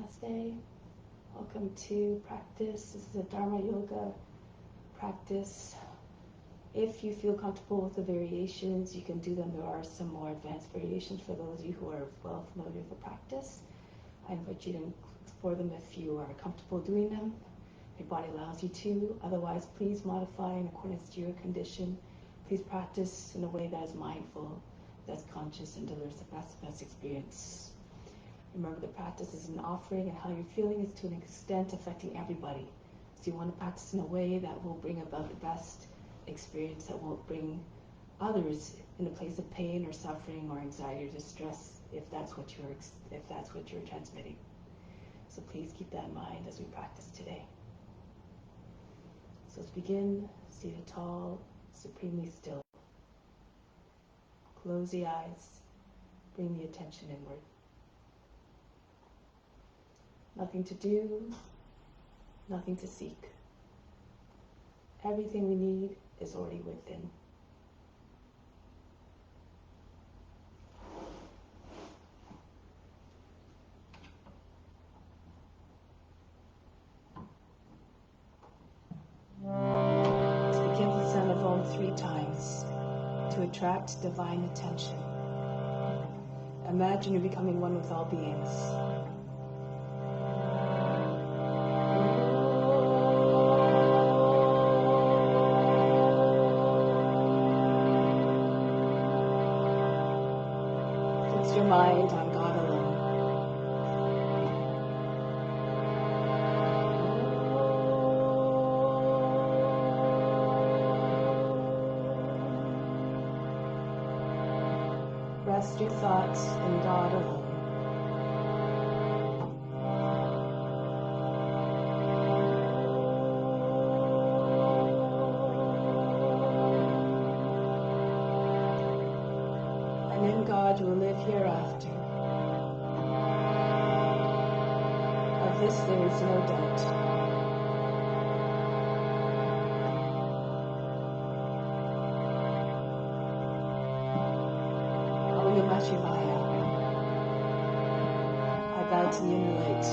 Namaste. Welcome to practice. This is a Dharma Yoga practice. If you feel comfortable with the variations, you can do them. There are some more advanced variations for those of you who are well familiar with the practice. I invite you to explore them if you are comfortable doing them. Your body allows you to. Otherwise, please modify in accordance to your condition. Please practice in a way that is mindful, that's conscious, and delivers the best experience. Remember, the practice is an offering, and how you're feeling is to an extent affecting everybody. So you want to practice in a way that will bring about the best experience, that won't bring others in a place of pain or suffering or anxiety or distress, if that's what you're transmitting. So please keep that in mind as we practice today. So let's begin. Seated tall, supremely still. Close the eyes. Bring the attention inward. Nothing to do, nothing to seek. Everything we need is already within. Let's begin with the sound of Om 3 times to attract divine attention. Imagine you're becoming one with all beings. Your mind on God alone. Rest your thoughts in God alone. And in God you will live hereafter. Of this there is no doubt. Om Namah Shivaya. I bow to the inner light.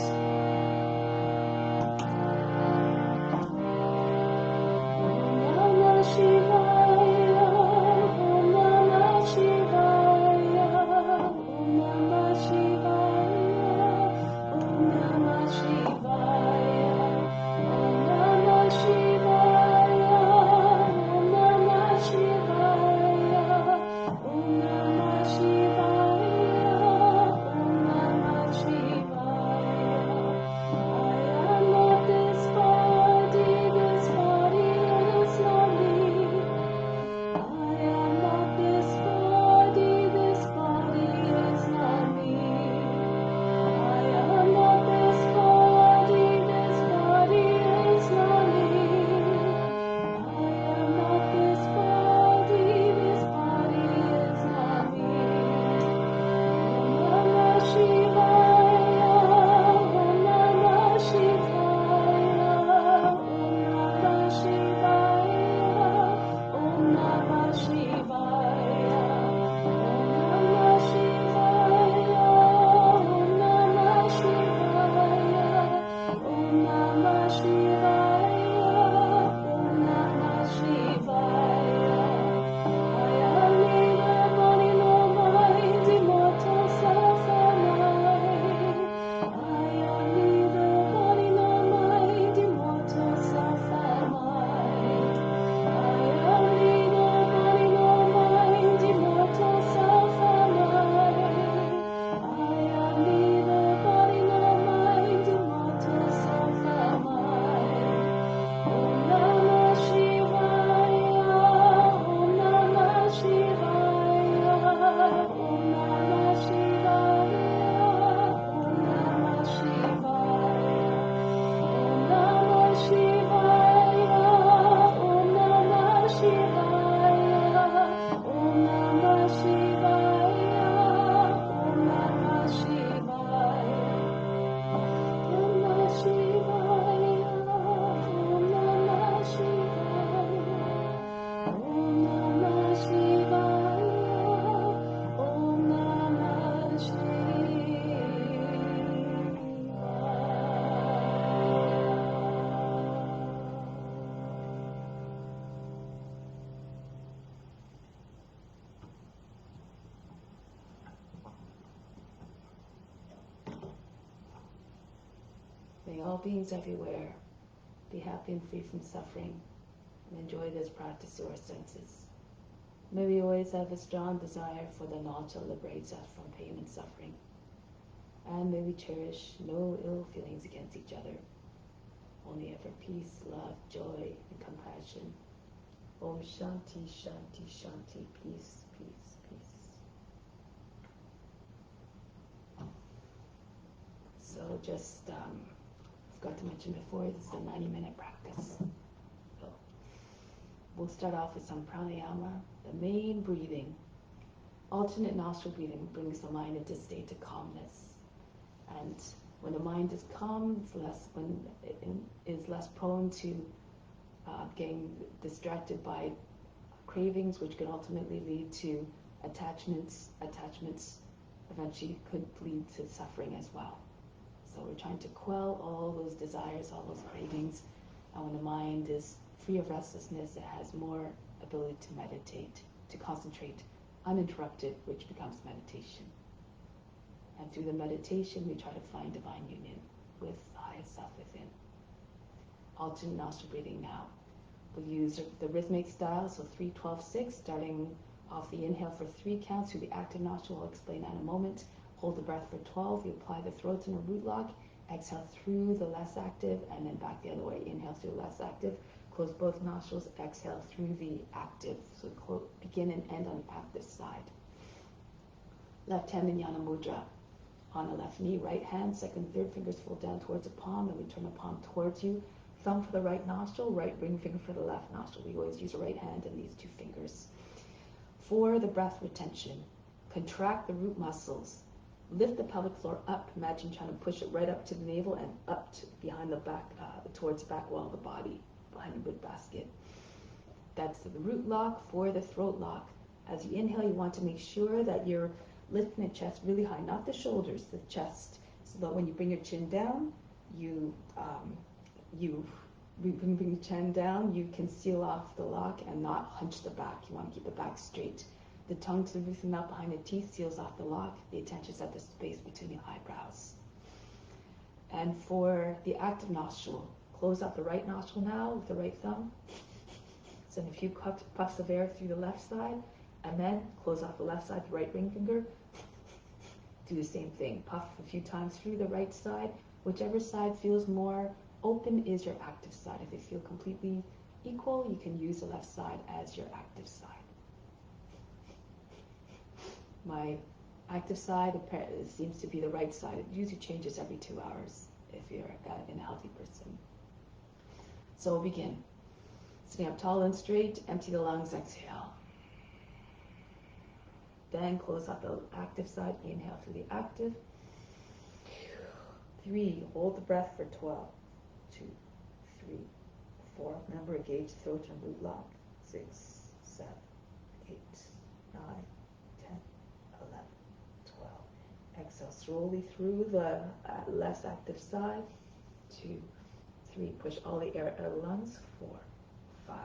all beings everywhere be happy and free from suffering, and enjoy this practice through our senses. May we always have a strong desire for the knowledge that liberates us from pain and suffering. And may we cherish no ill feelings against each other, only ever peace, love, joy, and compassion. Om Shanti, Shanti, Shanti, peace, peace, peace. So just, forgot to mention before, this is a 90-minute practice. So we'll start off with some pranayama, the main breathing. Alternate nostril breathing brings the mind into a state of calmness. And when the mind is calm, it's less prone to getting distracted by cravings, which can ultimately lead to attachments. Attachments eventually could lead to suffering as well. So we're trying to quell all those desires, all those cravings. And when the mind is free of restlessness, it has more ability to meditate, to concentrate uninterrupted, which becomes meditation. And through the meditation, we try to find divine union with the highest self within. Alternate nostril breathing now. We'll use the rhythmic style, so 3-12-6, starting off the inhale for 3 counts through the active nostril. I'll explain that in a moment. Hold the breath for 12. You apply the throat in a root lock. Exhale through the less active, and then back the other way. Inhale through the less active. Close both nostrils. Exhale through the active. So begin and end on the active side. Left hand in Jnana Mudra. On the left knee, right hand, second, third fingers fold down towards the palm, and we turn the palm towards you. Thumb for the right nostril, right ring finger for the left nostril. We always use the right hand and these 2 fingers. For the breath retention, contract the root muscles. Lift the pelvic floor up. Imagine trying to push it right up to the navel and up to behind the back, towards the back wall of the body, behind the wood basket. That's the root lock. For the throat lock, as you inhale, you want to make sure that you're lifting the chest really high, not the shoulders, the chest, so that when you bring your chin down, you bring the chin down, you can seal off the lock and not hunch the back. You want to keep the back straight. The tongue to the roof and mouth behind the teeth seals off the lock. The attention is at the space between the eyebrows. And for the active nostril, close out the right nostril now with the right thumb. Send a few puffs of air through the left side, and then close off the left side, the right ring finger. Do the same thing. Puff a few times through the right side. Whichever side feels more open is your active side. If they feel completely equal, you can use the left side as your active side. My active side seems to be the right side. It usually changes every 2 hours if you're a healthy person. So we'll begin. Sitting up tall and straight, empty the lungs, exhale. Then close out the active side, inhale through the active. 3, hold the breath for 12. 2, 3, 4. Remember, engage throat and root lock. 6, 7, 8, 9, 10, 11, 12. Exhale slowly through the less active side. 2, 3. Push all the air out of the lungs. 4, 5,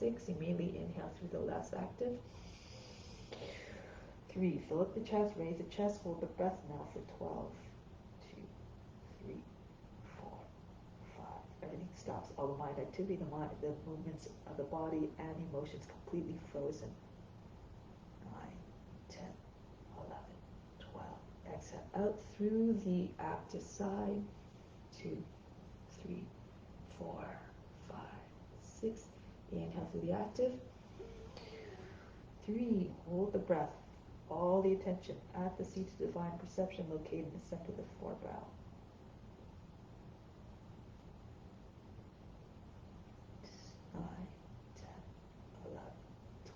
6. Immediately inhale through the less active. 3, fill up the chest, raise the chest, hold the breath now for 12. 2, 3, 4, 5. Everything stops. All the mind activity, the movements of the body and emotions completely frozen. 9, 10, 11, 12. Exhale out through the active side. 2, 3, 4, 5, 6. Inhale through the active. 3, hold the breath. All the attention at the seat of divine perception located in the center of the forebrow. 9, 10, 11,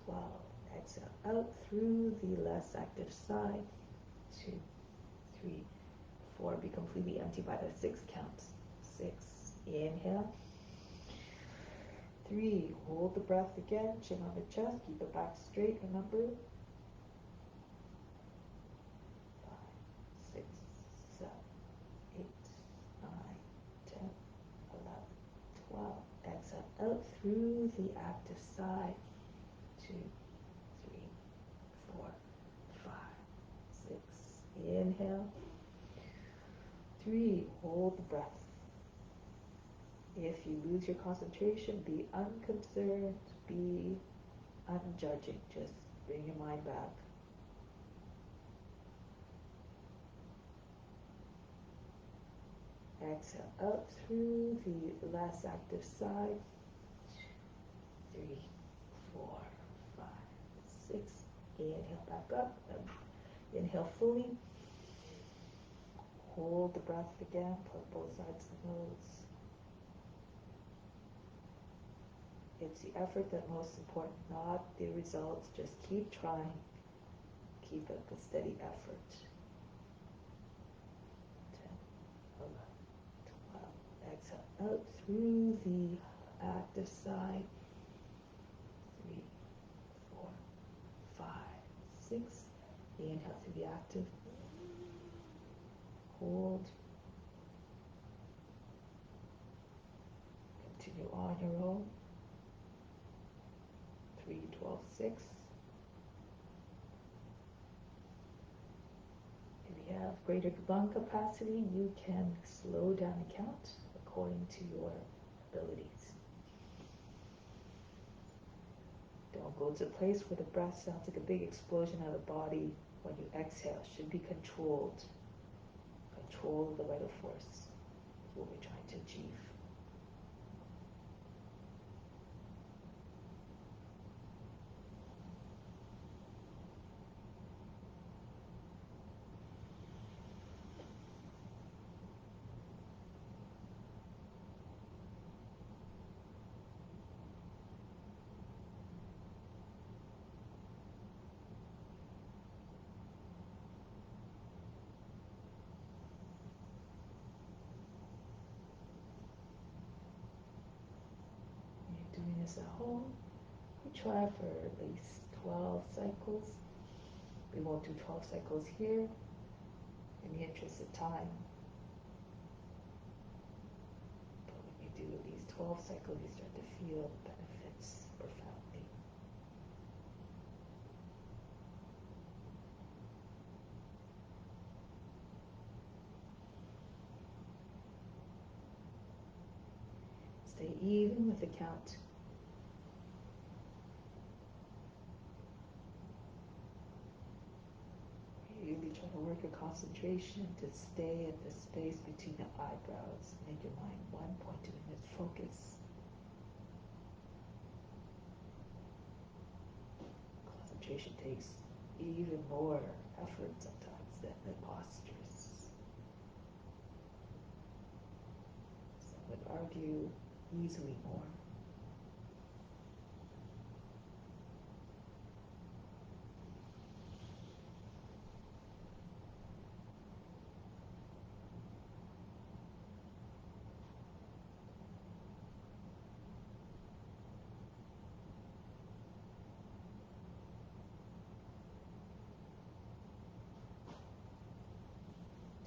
12. Exhale out through the less active side. 2, 3, 4. Be completely empty by the 6 count. 6. Inhale. 3. Hold the breath again. Chin on the chest. Keep the back straight. Remember. 5, 6, 7, 8, 9, 10, 11, 12. Exhale out through the active side. 2, 3, 4, 5, 6. Inhale. 3. Hold the breath. If you lose your concentration, be unconcerned, be unjudging. Just bring your mind back. Exhale up through the last active side. 3, 4, 5, 6. Inhale back up. Inhale fully. Hold the breath again. Plug both sides of the nose. It's the effort that's most important, not the results. Just keep trying. Keep up a steady effort. 10, 11, 12. Exhale out through the active side. 3, 4, 5, 6. Inhale through the active. Hold. Continue on your own. 3, 12, 6. If you have greater lung capacity, you can slow down the count according to your abilities. Don't go to a place where the breath sounds like a big explosion out of the body. When you exhale, it should be controlled. Control of the vital force is what we're trying to achieve. Doing this at home, we try for at least 12 cycles. We won't do 12 cycles here in the interest of time. But when you do at least 12 cycles, you start to feel the benefits profoundly. Stay even with the count. Really try to work your concentration to stay at the space between the eyebrows. Make your mind one point, doing this focus. Concentration takes even more effort sometimes than the postures. Some would argue easily more.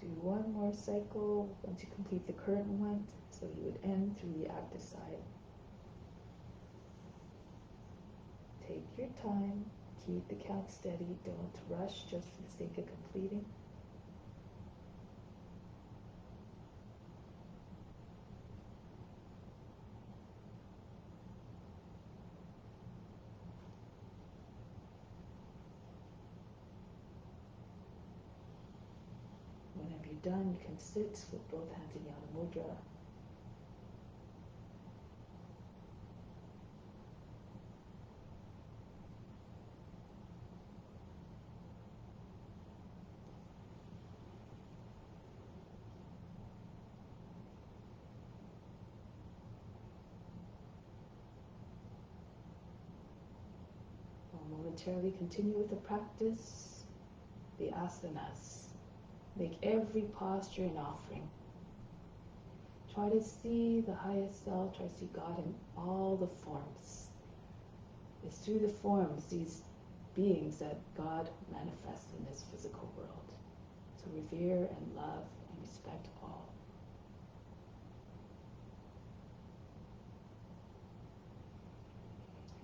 Do one more cycle once you complete the current one, so you would end through the active side. Take your time, keep the count steady, don't rush just for the sake of completing. Whenever you're done, you can sit with both hands in Yana Mudra. We'll momentarily continue with the practice, the asanas. Make every posture an offering. Try to see the highest self, try to see God in all the forms. It's through the forms, these beings, that God manifests in this physical world. So revere and love and respect all.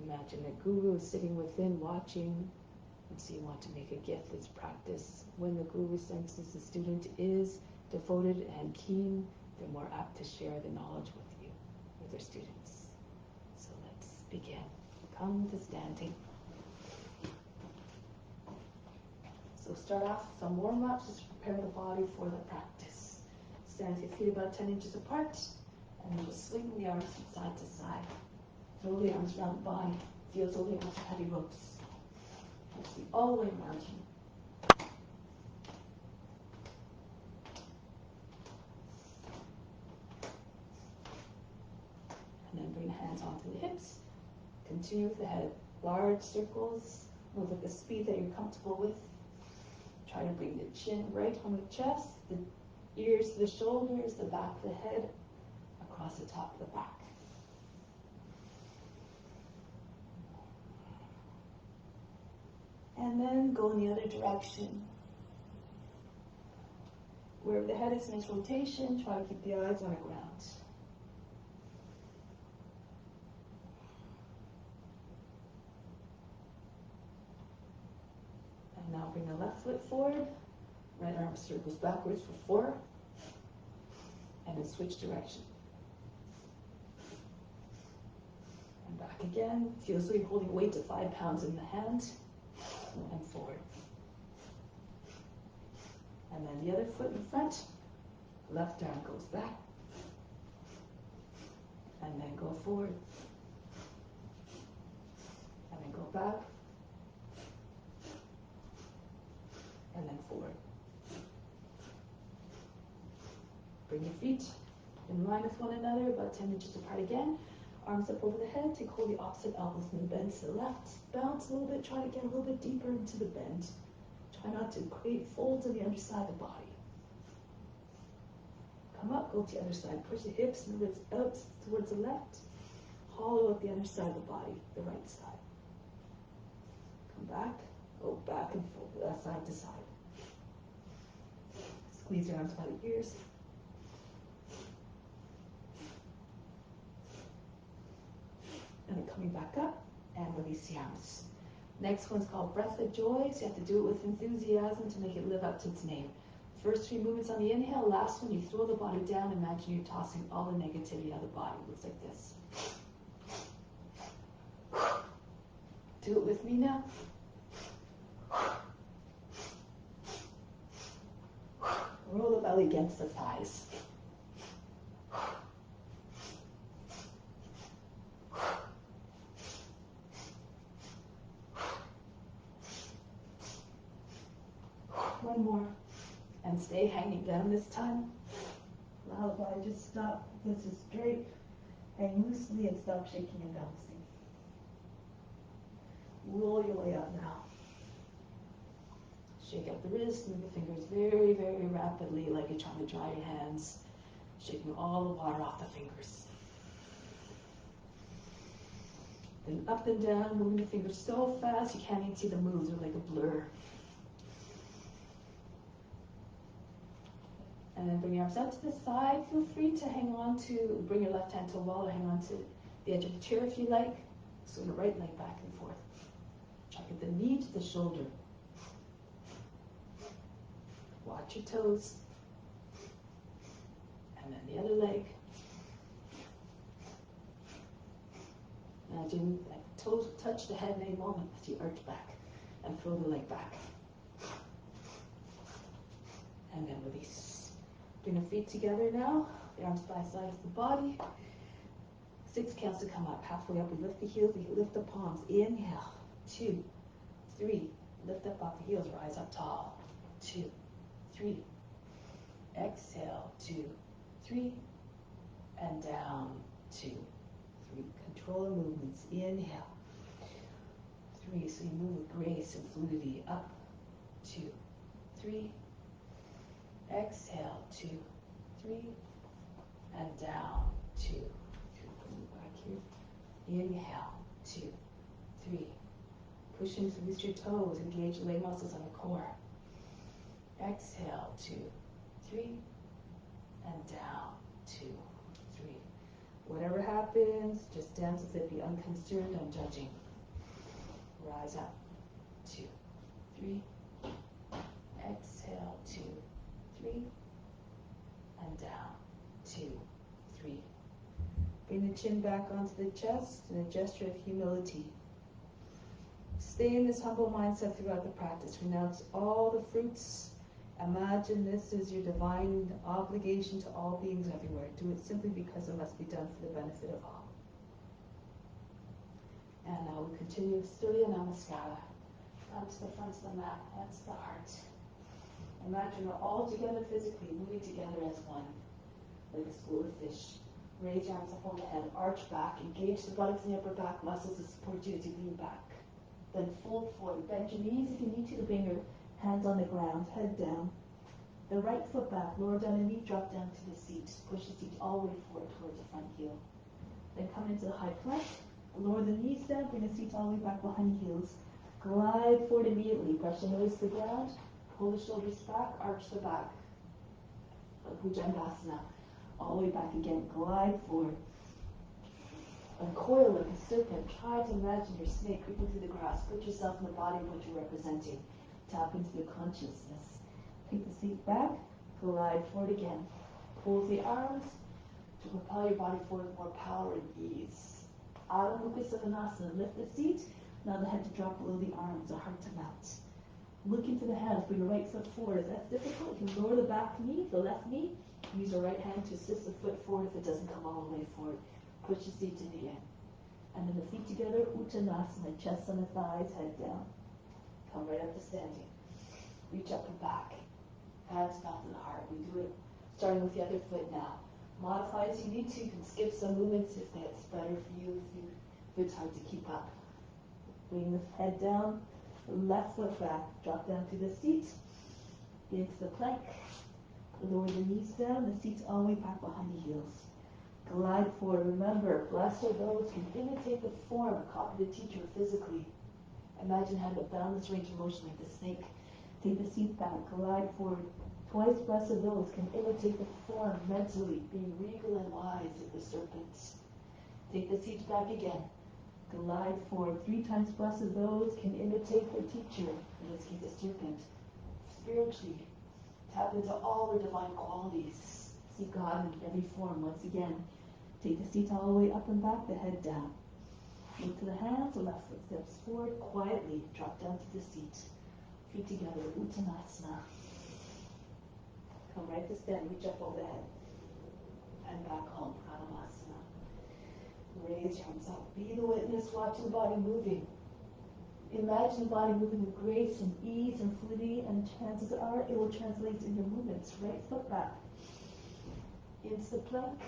Imagine that Guru is sitting within watching, and so you want to make a gift this practice. When the Guru senses the student is devoted and keen, they're more apt to share the knowledge with you. with your students. So let's begin. Come to standing. So start off with some warm-ups, just prepare the body for the practice. Stand with your feet about 10 inches apart, and then just swing the arms from side to side. Throw the arms around the body. Feel as though they have heavy ropes. Push the all the way around you. And then bring the hands onto the hips. Continue with the head. Large circles. Move at the speed that you're comfortable with. Try to bring the chin right on the chest, the ears to the shoulders, the back of the head, across the top of the back. And then go in the other direction. Wherever the head is in its rotation, try to keep the eyes on the ground. And now bring the left foot forward. Right arm circles backwards for 4. And then switch direction. And back again. Feel as though you're holding weight to 5 pounds in the hand. And forward. And then the other foot in front. Left arm goes back. And then go forward. And then go back. And then forward. Bring your feet in line with one another, about 10 inches apart again. Arms up over the head, take hold of the opposite elbows and bend to the left. Bounce a little bit, try to get a little bit deeper into the bend. Try not to create folds on the underside of the body. Come up, go to the other side. Push the hips and the ribs out towards the left. Hollow out the underside of the body, the right side. Come back, go back and forth, side to side. Squeeze your arms by the ears. And then coming back up and release the arms. Next one's called Breath of Joy, so you have to do it with enthusiasm to make it live up to its name. First 3 movements on the inhale, last one you throw the body down, imagine you're tossing all the negativity out of the body. It looks like this. Do it with me now. Roll the belly against the thighs. One more. And stay hanging down this time. Allow the body to stop. This is straight. Hang loosely and stop shaking and bouncing. Roll your way up now. Shake out the wrists, move the fingers very, very rapidly, like you're trying to dry your hands. Shaking all the water off the fingers. Then up and down, moving the fingers so fast you can't even see the moves. They're like a blur. And then bring your arms out to the side. Feel free to hang on to, bring your left hand to a wall or hang on to the edge of the chair if you like. Swing the right leg back and forth. Try to get the knee to the shoulder. Watch your toes. And then the other leg. Imagine that the toes will touch the head in any moment as you arch back and throw the leg back. And then release. Bring the feet together now. The arms by side of the body. 6 counts to come up. Halfway up, we lift the heels, we lift the palms. Inhale. 2, 3. Lift up off the heels, rise up tall. 2, 3. Exhale. 2, 3. And down. 2, 3. Control the movements. Inhale. 3. So you move with grace and fluidity. Up. 2, 3. Exhale. 2, 3. And down. 2, 3. Coming back here. Inhale. 2, 3. Push in to release your toes. Engage the leg muscles on the core. Exhale. 2, 3. And down. 2, 3. Whatever happens, just dance with it. Be unconcerned, unjudging. Rise up. 2, 3. Exhale. 2, 3. And down. 2, 3. Bring the chin back onto the chest in a gesture of humility. Stay in this humble mindset throughout the practice. Renounce all the fruits. Imagine this is your divine obligation to all beings everywhere. Do it simply because it must be done for the benefit of all. And now we continue Surya Namaskara. Down to the front of the mat, hands to the heart. Imagine we're all together physically, moving together as one, like a school of fish. Raise your arms up on the head, arch back, engage the buttocks and the upper back muscles to support you as you lean back. Then fold forward, bend your knees if you need to bring your hands on the ground, head down. The right foot back, lower down the knee, drop down to the seat. Push the seat all the way forward towards the front heel. Then come into the high plank, lower the knees down, bring the seat all the way back behind the heels. Glide forward immediately, press your nose to the ground, pull the shoulders back, arch the back. Bhujangasana. All the way back again, glide forward. Uncoil like a serpent. Try to imagine your snake creeping through the grass. Put yourself in the body of what you're representing. Tap into the consciousness. Take the seat back, glide forward again. Pull the arms to propel your body forward with more power and ease. Adho Mukha Savasana. Lift the seat. Now the head to drop below the arms, the heart to melt. Look into the hands, bring your right foot forward. If that's difficult, you can lower the back knee, the left knee. Use your right hand to assist the foot forward if it doesn't come all the way forward. Push the seat in again. And then the feet together, Uttanasana, chest on the thighs, head down. Come right up to standing. Reach up and back. Hands back to the heart. We do it starting with the other foot now. Modify as you need to. You can skip some movements if that's better for you. If it's hard to keep up. Bring the head down, left foot back, drop down to the seat, into the plank, lower the knees down, the seat's all the way back behind the heels. Glide forward. Remember, blessed are those who imitate the form, copy the teacher physically. Imagine having a boundless range of motion like the snake. Take the seat back, glide forward. Twice blessed are those who can imitate the form mentally, being regal and wise like the serpents. Take the seat back again. Glide forward. 3 times blessed those can imitate their teacher, in this case a serpent. Spiritually, tap into all their divine qualities. See God in every form. Once again, take the seat all the way up and back, the head down. Look to the hands, the left foot steps forward, quietly drop down to the seat. Feet together, Uttanasana. Come right to stand, reach up over the head. And back home, Pranavasana. Raise your arms up. Be the witness, watch the body moving. Imagine the body moving with grace and ease and fluidity, and chances are it will translate in your movements. Right foot back. Into the plank.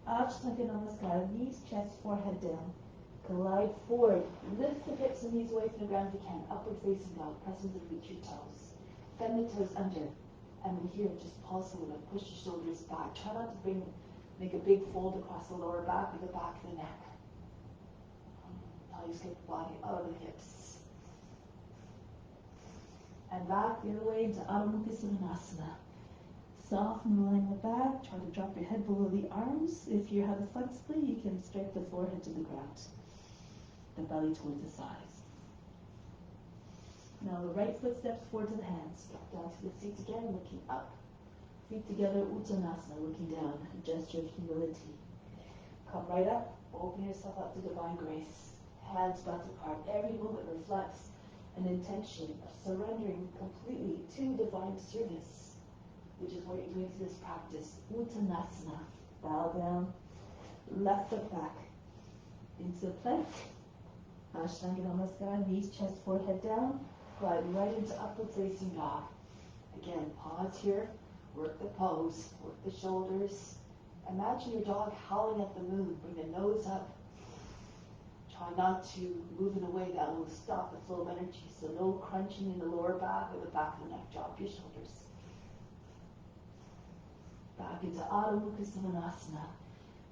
Ashtanga Namaskara. Knees, chest, forehead down. Glide forward. Lift the hips and knees away from the ground if you can. Upward facing dog. Press into the reach your toes. Bend the toes under. And we're here, just pulse a little bit. Push your shoulders back. Try not to make a big fold across the lower back or the back of the neck. Until you get the body out of the hips. And back the other way into Adho Mukha Savasana. Soften the line in the back. Try to drop your head below the arms. If you have it flexibly, you can strike the forehead to the ground. The belly towards the sides. Now the right foot steps forward to the hands. Drop down to the seat again, looking up. Feet together, Uttanasana, looking down. A gesture of humility. Come right up. Open yourself up to divine grace. Hands back apart. Every movement reflects an intention of surrendering completely to divine service, which is what you're doing through this practice. Uttanasana. Bow down. Left foot back. Into the plank. Ashtanga Namaskara. Knees, chest, forehead down. Glide right into upward facing dog. Again, pause here. Work the pose. Work the shoulders. Imagine your dog howling at the moon. Bring the nose up. Try not to move in a way that will stop the flow of energy. So no crunching in the lower back or the back of the neck. Drop your shoulders. Back into Adho Mukha Savasana.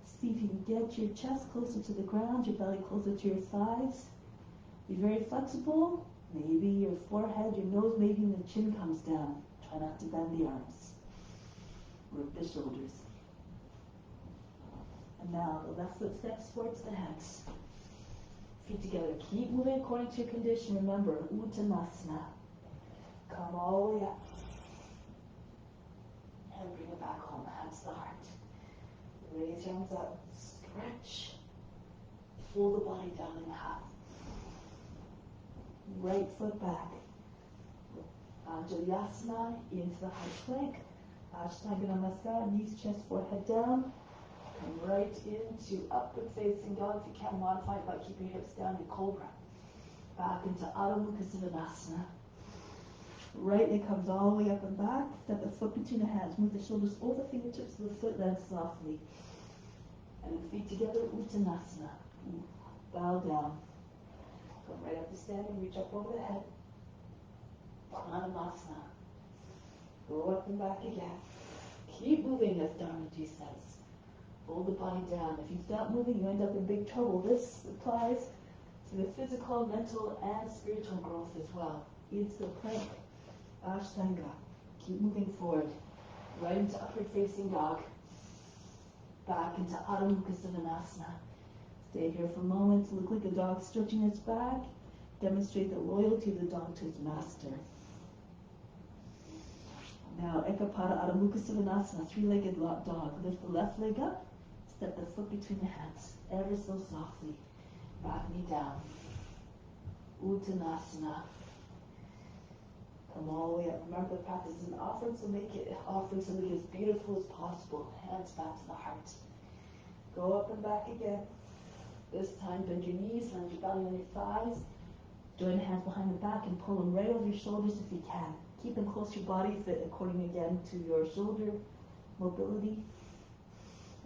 See if you can get your chest closer to the ground, your belly closer to your thighs. Be very flexible. Maybe your forehead, your nose, maybe even the chin comes down. Try not to bend the arms. Work the shoulders. And now the left foot steps forward to the hands. Feet together. Keep moving according to your condition. Remember, Uttanasana. Come all the way up. And bring it back home. Hands to the heart. Raise your arms up. stretch. Fold the body down in half. Right foot back. Anjalyasana into the high plank. Ashtanga Namaskara, knees, chest, forehead down. Come right into upward facing dog. If you can, modify it by keeping your hips down in cobra. Back into Adho Mukha Svanasana. Right leg comes all the way up and back. Step the foot between the hands. Move the shoulders over the fingertips so the foot lands softly. And then feet together, Uttanasana. Bow down. Come right up to standing, reach up over the head. Pranayama. Go up and back again. Keep moving, as Dharmaji says. Fold the body down. If you stop moving, you end up in big trouble. This applies to the physical, mental, and spiritual growth as well. Into the plank. Ashtanga. Keep moving forward. Right into upward facing dog. Back into Adho Mukha Svanasana. Stay here for a moment. Look like a dog stretching its back. Demonstrate the loyalty of the dog to its master. Now, Ekapada Adho Mukha Svanasana, three-legged dog. Lift the left leg up. Step the foot between the hands, ever so softly. Back knee down. Uttanasana. Come all the way up. Remember, the practice is an offering, so make it offering something as beautiful as possible. Hands back to the heart. Go up and back again. This time, bend your knees, land your belly on your thighs. Join hands behind the back and pull them right over your shoulders if you can. Keep them close to your body, fit according again to your shoulder mobility.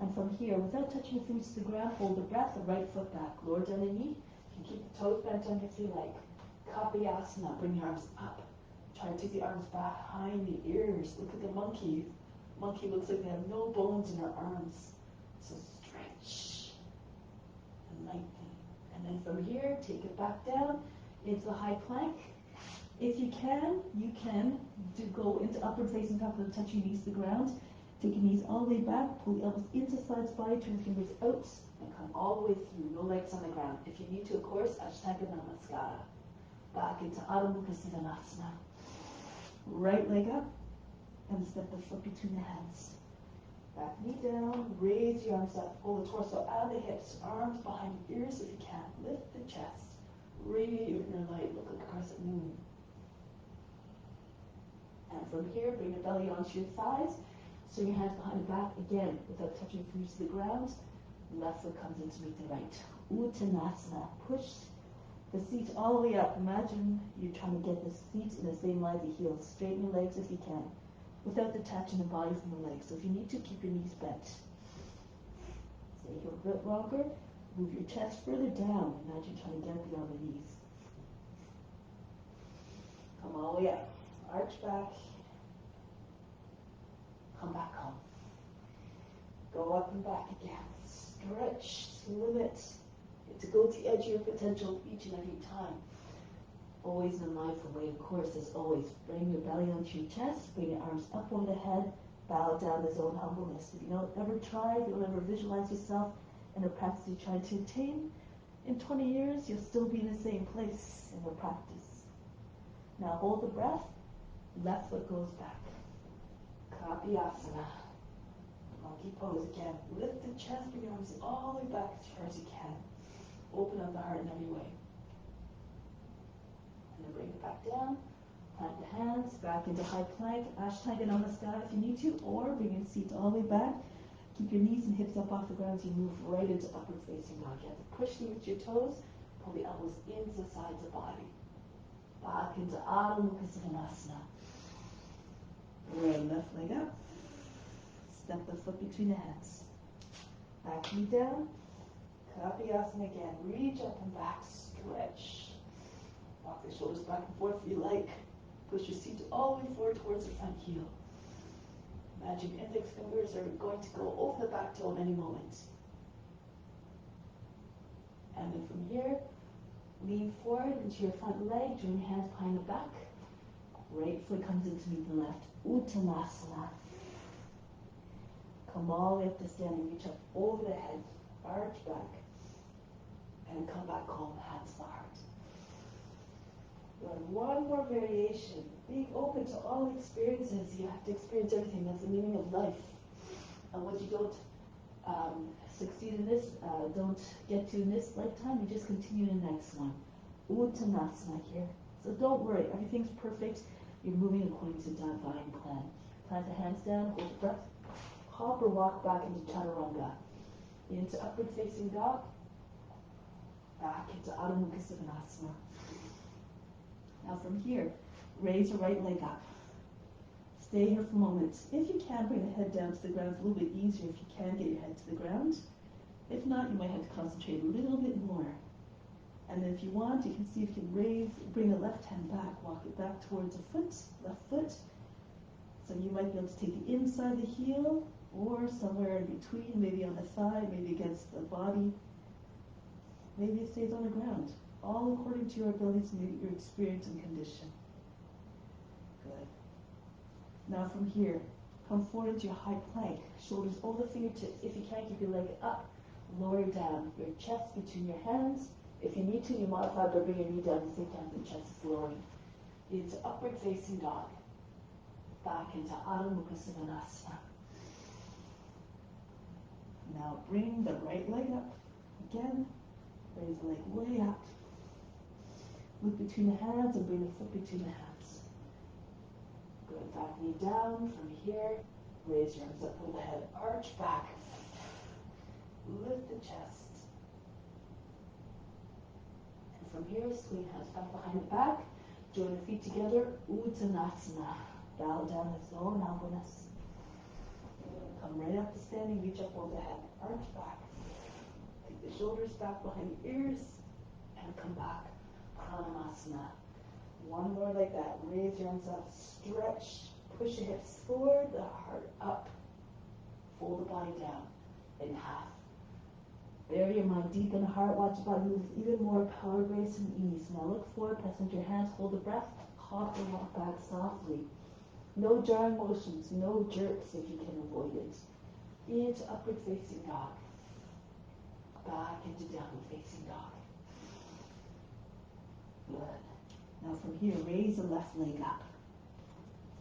And from here, without touching your fingers to the ground, hold the breath, the right foot back. Lower down the knee. You can keep the toes bent under if you like. Kapayasana, bring your arms up. Try to take the arms back behind the ears. Look at the monkey. Monkey looks like they have no bones in their arms. So stretch and lengthen. And then from here, take it back down into the high plank. If you can do go into upward facing dog without touching your knees to the ground. Take your knees all the way back, pull the elbows into sides body, turn the fingers out, and come all the way through, no legs on the ground. If you need to, of course, Ashtanga Namaskara. Back into Adho Mukha Svanasana. Right leg up, and step the foot between the hands. Back knee down, raise your arms up, pull the torso out of the hips, arms behind the ears if you can. Lift the chest, radiate your light, look like a crescent moon. And from here, bring your belly onto your thighs. Swing your hands behind the back again without touching your fingers to the ground. Left foot comes in to meet the right. Uttanasana. Push the seat all the way up. Imagine you're trying to get the seat in the same line as the heels. Straighten your legs if you can, without detaching the body from the legs. So if you need to, keep your knees bent. Stay here a bit longer. Move your chest further down. Imagine trying to get beyond the knees. Come all the way up. Arch back. Come back home. Go up and back again. Stretch, limit. To go to the edge of your potential each and every time. Always in a mindful way, of course, as always. Bring your belly onto your chest, bring your arms up over the head, bow down as own humbleness. If you don't ever try, if you don't ever visualize yourself in a practice you're trying to attain, in 20 years, you'll still be in the same place in the practice. Now hold the breath, left foot goes back. Kapayasana. Monkey pose again. Lift the chest, bring your arms all the way back as far as you can. Open up the heart in every way. And then bring it back down. Plant the hands back into high plank. Ashtanga Namaskara if you need to, or bring your seat all the way back. Keep your knees and hips up off the ground as you move right into upward facing dog. You have to push with your toes. Pull the elbows into the sides of the body. Back into Adho Mukha Svanasana. Right left leg up. Step the foot between the hands. Back knee down. Kapayasana again. Reach up and back. Stretch. Walk the shoulders back and forth if you like. Push your seat all the way forward towards the front heel. Imagine index fingers are going to go over the back toe at any moment. And then from here, lean forward into your front leg. Join your hands behind the back. Right foot comes in to meet the left. Uttanasana. Come all the way up to standing. Reach up over the head. Arch back. And come back home. Hands to the heart. Learn one more variation. Being open to all experiences. You have to experience everything. That's the meaning of life. And what you don't succeed in this, don't get to in this lifetime, you just continue in the next one. Uttanasana here. So don't worry, everything's perfect. You're moving according to divine plan. Plant the hands down, hold the breath, hop or walk back into chaturanga. Into upward facing dog, back into Adho Mukha Svanasana. Now from here, raise your right leg up. Stay here for a moment. If you can, bring the head down to the ground. It's a little bit easier if you can get your head to the ground. If not, you might have to concentrate a little bit more. And then if you want, you can see if you can bring the left hand back, walk it back towards the foot, left foot. So you might be able to take the inside of the heel or somewhere in between, maybe on the thigh, maybe against the body. Maybe it stays on the ground, all according to your abilities and your experience and condition. Good. Now from here, come forward into your high plank, shoulders over the fingertips. If you can, keep your leg up, lower down, your chest between your hands. If you need to, you modify by bringing your knee down at the same time the chest is lowering. Into upward facing dog. Back into Adho Mukha Svanasana. Now bring the right leg up. Again, raise the leg way up. Look between the hands and bring the foot between the hands. Good, back knee down. From here, raise your arms up over the head. Arch back. Lift the chest. From here, swing hands back behind the back. Join the feet together. Uttanasana. Bow down as though an elbowness. Come right up to standing. Reach up over the head. Arch back. Take the shoulders back behind the ears. And come back. Pranamasana. One more like that. Raise your arms up. Stretch. Push your hips forward. The heart up. Fold the body down in half. Bury your mind deep in the heart. Watch your body move with even more power, grace, and ease. Now look forward, press into your hands, hold the breath, hop and walk back softly. No jarring motions, no jerks if you can avoid it. Into upward facing dog. Back into downward facing dog. Good. Now from here, raise the left leg up.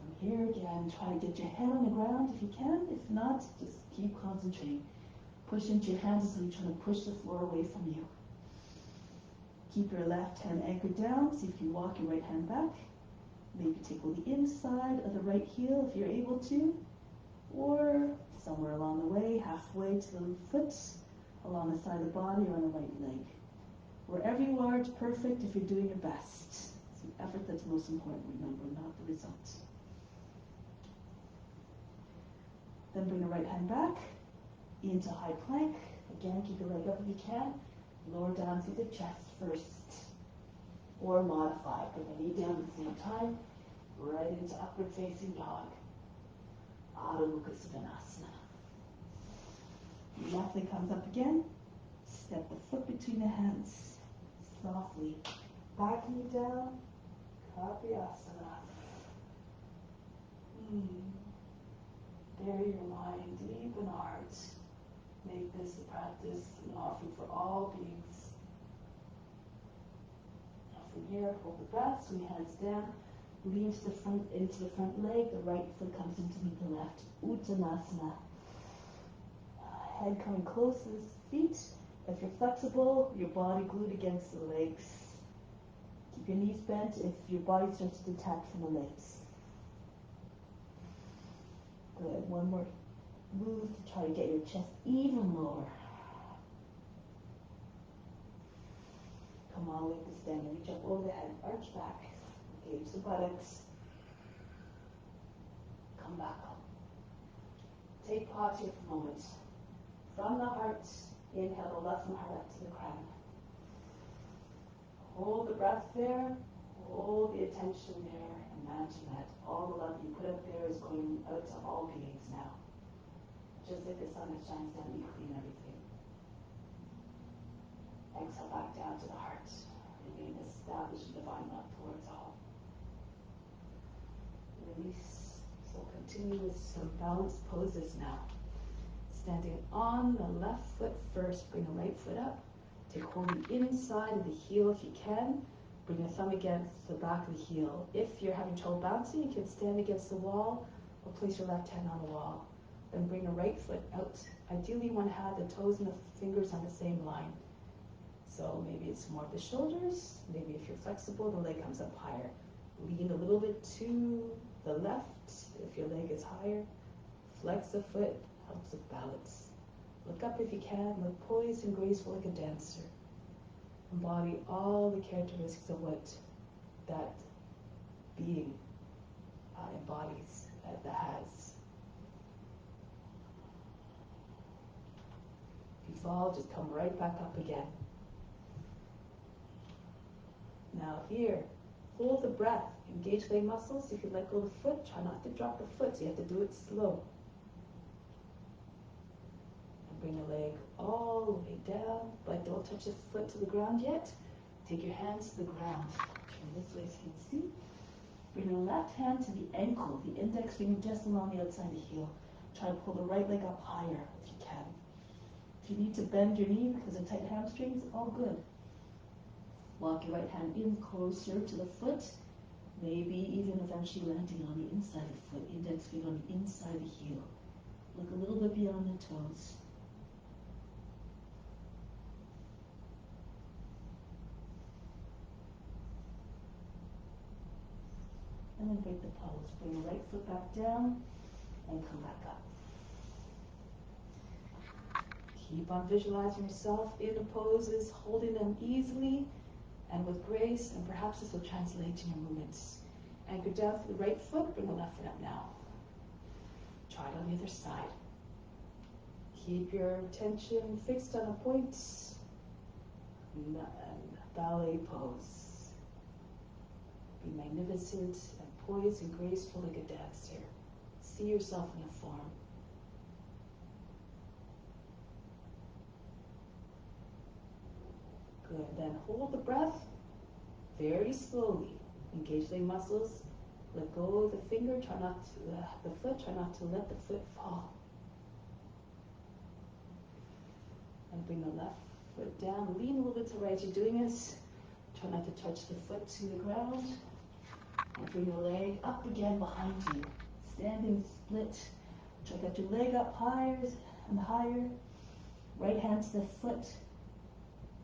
From here again, try to get your head on the ground if you can. If not, just keep concentrating. Push into your hands as you're trying to push the floor away from you. Keep your left hand anchored down. See if you walk your right hand back. Maybe tickle the inside of the right heel if you're able to. Or somewhere along the way, halfway to the foot, along the side of the body or on the right leg. Wherever you are, it's perfect if you're doing your best. It's the effort that's most important, remember, not the result. Then bring the right hand back. Into high plank. Again, keep your leg up if you can. Lower down through the chest first. Or modify. Bring the knee down at the same time. Right into upward facing dog. Adho Mukha Svanasana. Left leg comes up again. Step the foot between the hands. Softly. Back knee down. Kapiasana. Bury your mind deep in the heart. Make this a practice, an offering for all beings. Now from here, hold the breath, swing hands down, lean to the front, into the front leg, the right foot comes in to meet the left. Uttanasana. Head coming close to the feet. If you're flexible, your body glued against the legs. Keep your knees bent if your body starts to detach from the legs. Good, one more move to try to get your chest even lower. Come all the way to standing. Reach up over the head, arch back, engage the buttocks. Come back up. Take pause here for a moment. From the heart, inhale the left from heart up to the crown. Hold the breath there, hold the attention there, and imagine that all the love you put up there is going out to all beings now. Just like the sun that shines down, you clean everything. Exhale back down to the heart. Remain established divine love towards all. Release. So continue with some balanced poses now. Standing on the left foot first, bring the right foot up. Take hold of the inside of the heel if you can. Bring the thumb against the back of the heel. If you're having trouble bouncing, you can stand against the wall or place your left hand on the wall. Then bring the right foot out. Ideally you want to have the toes and the fingers on the same line. So maybe it's more of the shoulders. Maybe if you're flexible, the leg comes up higher. Lean a little bit to the left if your leg is higher. Flex the foot, helps with balance. Look up if you can, look poised and graceful like a dancer. Embody all the characteristics of what that being embodies, that has. If you fall, just come right back up again. Now here, hold the breath, engage leg muscles. If you let go of the foot, try not to drop the foot, so you have to do it slow. And bring the leg all the way down, but don't touch the foot to the ground yet. Take your hands to the ground. Turn this way so you can see. Bring your left hand to the ankle, the index finger just along the outside of the heel. Try to pull the right leg up higher if you can. If you need to bend your knee because of tight hamstrings, all good. Walk your right hand in closer to the foot, maybe even eventually landing on the inside of the foot, index finger on the inside of the heel. Look a little bit beyond the toes. And then break the pose. Bring the right foot back down and come back up. Keep on visualizing yourself in the poses, holding them easily and with grace, and perhaps this will translate to your movements. Anchor down to the right foot, bring the left foot up now. Try it on the other side. Keep your attention fixed on a point. And ballet pose. Be magnificent and poised and graceful like a dancer. See yourself in a form. Good. Then hold the breath very slowly. Engage leg muscles. Let go of the finger. Try not to the foot. Try not to let the foot fall. And bring the left foot down. Lean a little bit to the right as you're doing this. Try not to touch the foot to the ground. And bring your leg up again behind you. Standing split. Try to get your leg up higher and higher. Right hand to the foot.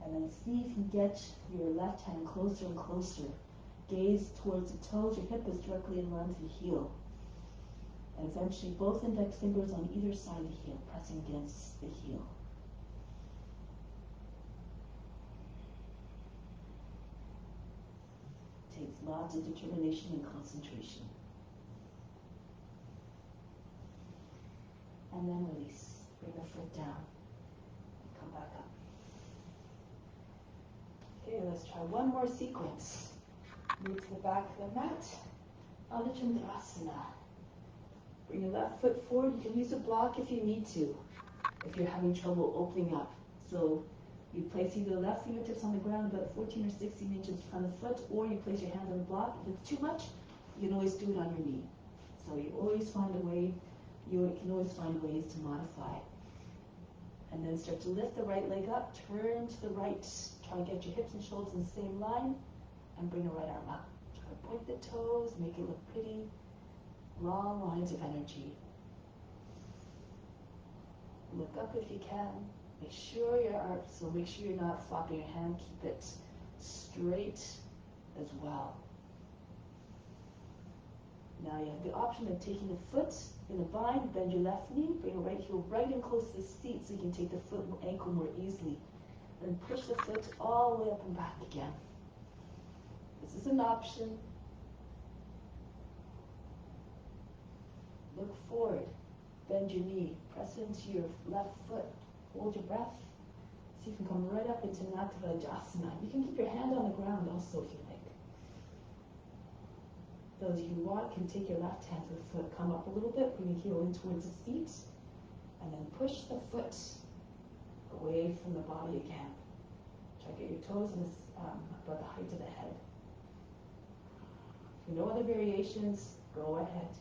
And then see if you can get your left hand closer and closer. Gaze towards the toes. Your hip is directly in line to the heel. And eventually both index fingers on either side of the heel, pressing against the heel. Takes lots of determination and concentration. And then release. Bring the foot down. And come back up. Okay, let's try one more sequence. Move to the back of the mat. Adho Chandrasana. Bring your left foot forward. You can use a block if you need to, if you're having trouble opening up. So you place either left fingertips on the ground about 14 or 16 inches from the foot, or you place your hand on the block. If it's too much, you can always do it on your knee. So you always find a way, you can always find ways to modify. And then start to lift the right leg up, turn to the right, try to get your hips and shoulders in the same line, and bring the right arm up. Try to point the toes, make it look pretty. Long lines of energy. Look up if you can. Make sure make sure you're not flopping your hand. Keep it straight as well. Now you have the option of taking the foot in a bind, bend your left knee, bring your right heel right in close to the seat so you can take the foot and ankle more easily. Then push the foot all the way up and back again. This is an option. Look forward, bend your knee, press into your left foot, hold your breath. See if you can come right up into Nativajasana. You can keep your hand on the ground also if you like. Those of you who want can take your left hand to the foot, come up a little bit, bring the heel in towards the feet, and then push the foot away from the body again. Try to get your toes in about the height of the head. If you know other variations, go ahead.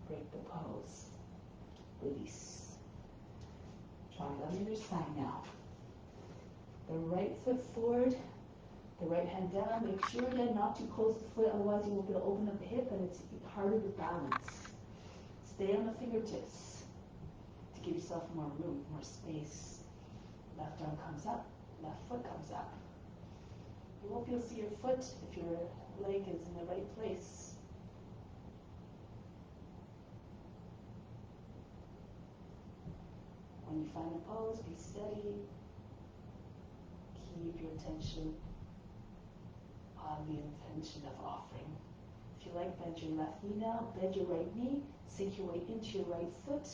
Break the pose. Release. Try it on the other side now. The right foot forward, the right hand down. Make sure again not too close to the foot, otherwise you won't be able to open up the hip and it's harder to balance. Stay on the fingertips to give yourself more room, more space. Left arm comes up, left foot comes up. You won't be able to see your foot if your leg is in the right place. When you find a pose, be steady. Keep your attention on the intention of offering. If you like, bend your left knee now, bend your right knee, sink your weight into your right foot.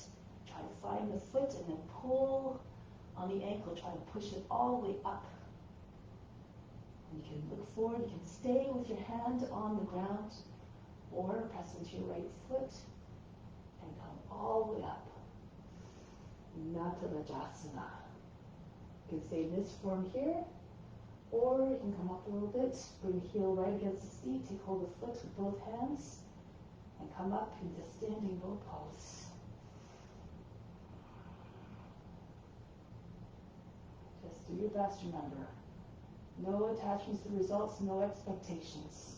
Try to find the foot and then pull on the ankle. Try to push it all the way up. And you can look forward, you can stay with your hand on the ground or press into your right foot and come all the way up. Natarajasana. You can stay in this form here, or you can come up a little bit, bring the heel right against the seat, take hold of the foot with both hands, and come up into standing bow pose. Just do your best, remember. No attachments to the results, no expectations.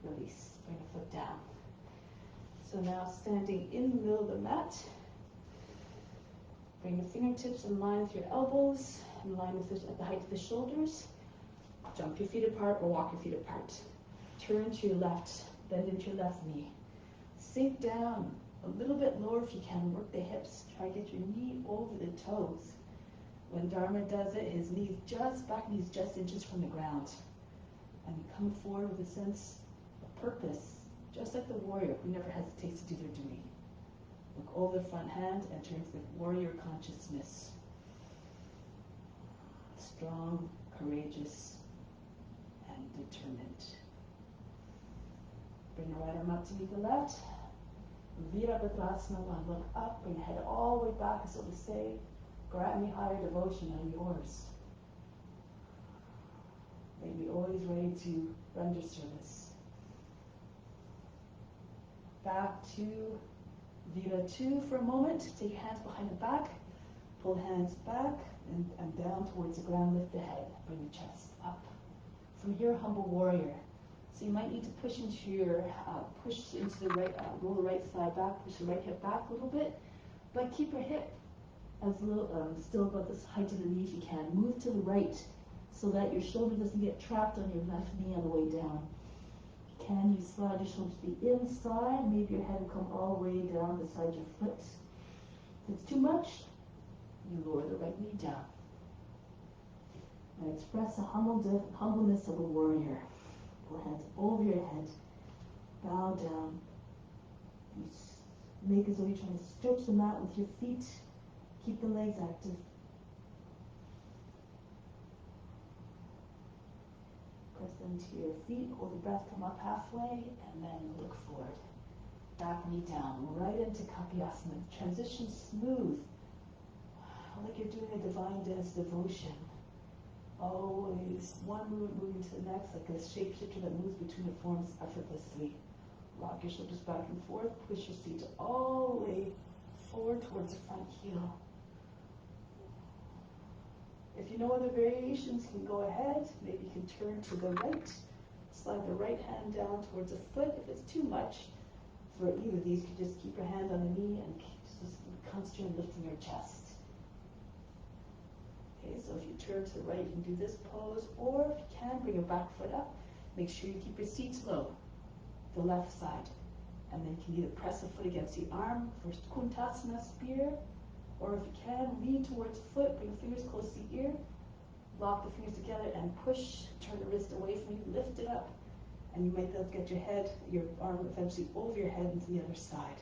Release, bring the foot down. So now standing in the middle of the mat, bring the fingertips in line with your elbows, in line with at the height of the shoulders. Jump your feet apart or walk your feet apart. Turn to your left, bend into your left knee. Sink down a little bit lower if you can. Work the hips. Try to get your knee over the toes. When Dharma does it, his knees back knees just inches from the ground. And you come forward with a sense of purpose. Just like the warrior who never hesitates to do their duty. Look over the front hand and turn to the warrior consciousness. Strong, courageous, and determined. Bring the right arm up to meet the left. Virabhadrasana 1. Look up, bring the head all the way back, so to say. Grant me higher devotion than yours. Make me always ready to render service. Back to Vira 2 for a moment. Take your hands behind the back. Pull hands back and down towards the ground. Lift the head. Bring the chest up. From here, humble warrior. So you might need to push into your the right, roll the right thigh back, push the right hip back a little bit, but keep your hip as still about the height of the knee if you can. Move to the right so that your shoulder doesn't get trapped on your left knee on the way down. Can you slide your shoulder to the inside? Maybe your head will come all the way down beside your foot. If it's too much, you lower the right knee down. And express the humbleness of a warrior. Pull hands over your head. Bow down. You make as though you're trying to stretch the mat with your feet. Keep the legs active. Press into your feet, hold the breath, come up halfway, and then look forward. Back knee down, right into Kapyasana. Transition smooth, like you're doing a divine dance devotion. Always one movement moving to the next, like a shapeshifter that moves between the forms effortlessly. Rock your shoulders back and forth, push your feet all the way forward towards the front heel. If you know other variations, you can go ahead. Maybe you can turn to the right, slide the right hand down towards the foot. If it's too much for either of these, you can just keep your hand on the knee and just concentrate on lifting your chest. Okay, so if you turn to the right, you can do this pose, or if you can, bring your back foot up. Make sure you keep your seat low, the left side. And then you can either press the foot against the arm for Kuntasana spear, or if you can, lean towards the foot, bring the fingers close to the ear, lock the fingers together and push, turn the wrist away from you, lift it up, and you might be able to get your arm eventually over your head into the other side.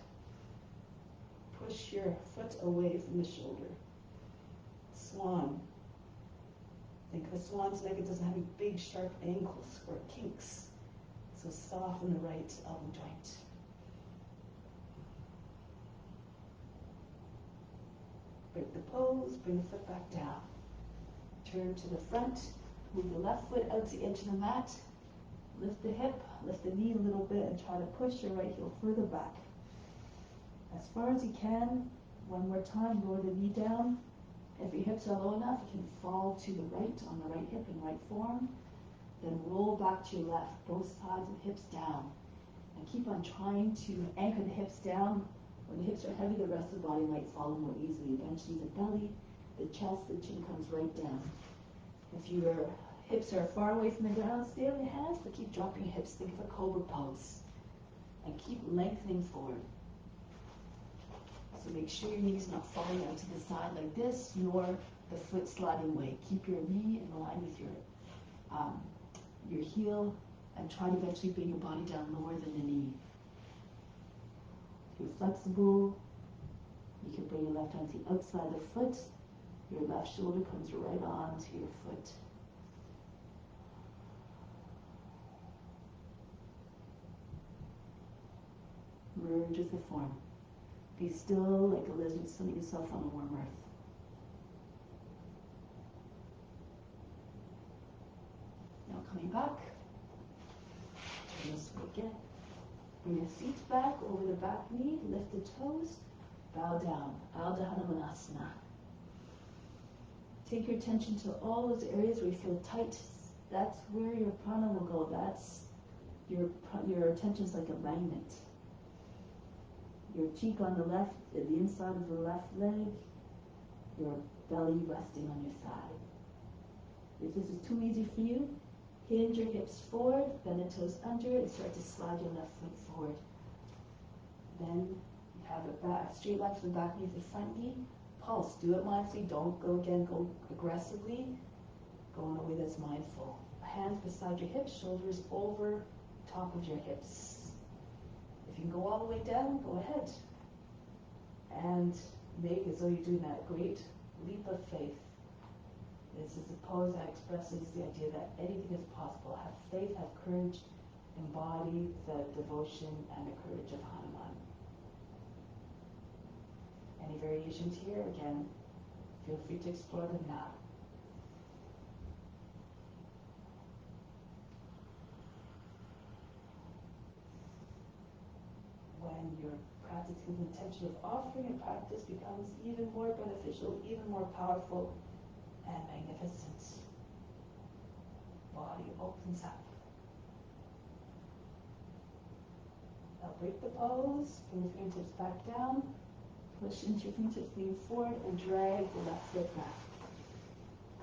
Push your foot away from the shoulder. Swan. Think of a swan's neck, it doesn't have any big sharp angles or kinks. So soften the right elbow joint. Break the pose, bring the foot back down. Turn to the front, move the left foot out to the edge of the mat. Lift the hip, lift the knee a little bit, and try to push your right heel further back. As far as you can, one more time, lower the knee down If your hips are low enough, you can fall to the right on the right hip in right form. Then roll back to your left, both sides of the hips down. And keep on trying to anchor the hips down. When the hips are heavy, the rest of the body might follow more easily. Eventually the belly, the chest, the chin comes right down. If your hips are far away from the ground, stay on your hands, but keep dropping your hips. Think of a cobra pose. And keep lengthening forward. So make sure your knee's not falling out to the side like this, nor the foot sliding away. Keep your knee in line with your heel, and try to eventually bring your body down lower than the knee. If you're flexible, you can bring your left hand to the outside of the foot. Your left shoulder comes right on to your foot. Merge with the form. Be still like a lizard sunning yourself on a warm earth. Now coming back. Turn this way again. Bring your feet back over the back knee. Lift the toes. Bow down. Ardha Hanumanasana. Take your attention to all those areas where you feel tight. That's where your prana will go. That's your attention's like a magnet. Your cheek on the left, the inside of the left leg, your belly resting on your thigh. If this is too easy for you, hinge your hips forward, bend the toes under, and start to slide your left foot forward. Then you have a straight line from the back knee to the front knee. Pulse. Do it mindfully. Don't go aggressively. Go in a way that's mindful. Hands beside your hips, shoulders over top of your hips. If you can go all the way down, go ahead. And make as though you're doing that great leap of faith. This is a pose that expresses the idea that anything is possible. Have faith, have courage, embody the devotion and the courage of Hanuman. Any variations here? Again, feel free to explore them now. When you're practicing the intention of offering, a practice becomes even more beneficial, even more powerful and magnificent. Body opens up. Now break the pose, bring your fingertips back down, push into your fingertips, lean forward, and drag the left foot back.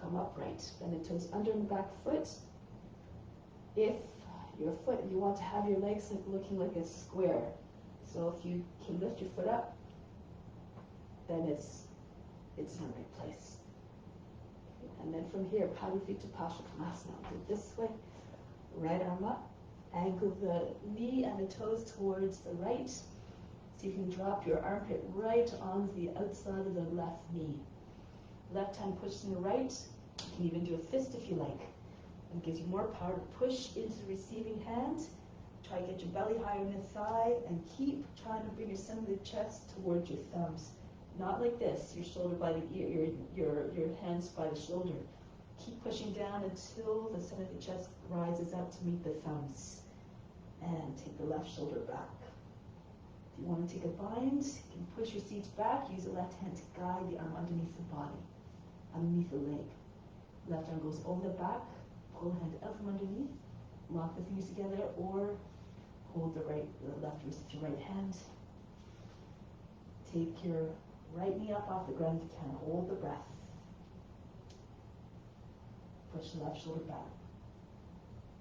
Come upright, bend the toes under the back foot. If you want to have your legs looking like a square. So if you can lift your foot up, then it's in the right place. And then from here, paddle your feet to Paschimottanasana. Do it this way, right arm up, angle the knee and the toes towards the right. So you can drop your armpit right on the outside of the left knee. Left hand pushing the right. You can even do a fist if you like. It gives you more power to push into the receiving hand. Try to get your belly higher than the thigh, and keep trying to bring your center of the chest towards your thumbs. Not like this, your shoulder by the ear, your hands by the shoulder. Keep pushing down until the center of the chest rises up to meet the thumbs. And take the left shoulder back. If you want to take a bind, you can push your seat back, use the left hand to guide the arm underneath the body, underneath the leg. Left arm goes over the back, pull the hand out from underneath, lock the fingers together, or hold the left wrist with your right hand. Take your right knee up off the ground if you can. Hold the breath. Push the left shoulder back.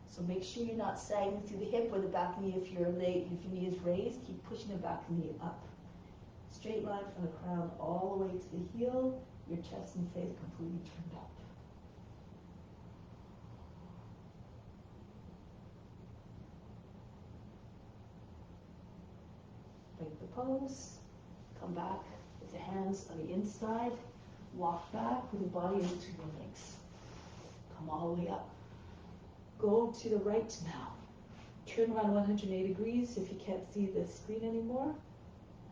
So make sure you're not sagging through the hip or the back knee if your knee is raised. Keep pushing the back knee up. Straight line from the crown all the way to the heel. Your chest and face completely turned up. Break the pose. Come back with the hands on the inside. Walk back with the body in between your legs. Come all the way up. Go to the right now. Turn around 180 degrees if you can't see the screen anymore.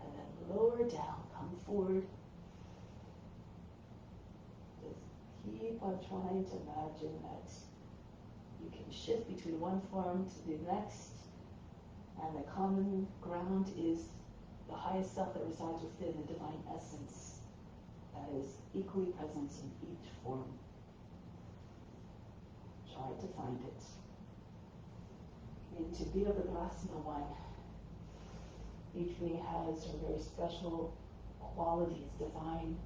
And then lower down. Come forward. Just keep on trying to imagine that you can shift between one form to the next. And the common ground is the highest self that resides within the divine essence. that is equally present in each form. Try to find it. Into Virabhadrasana 1, each being has her very special qualities, divine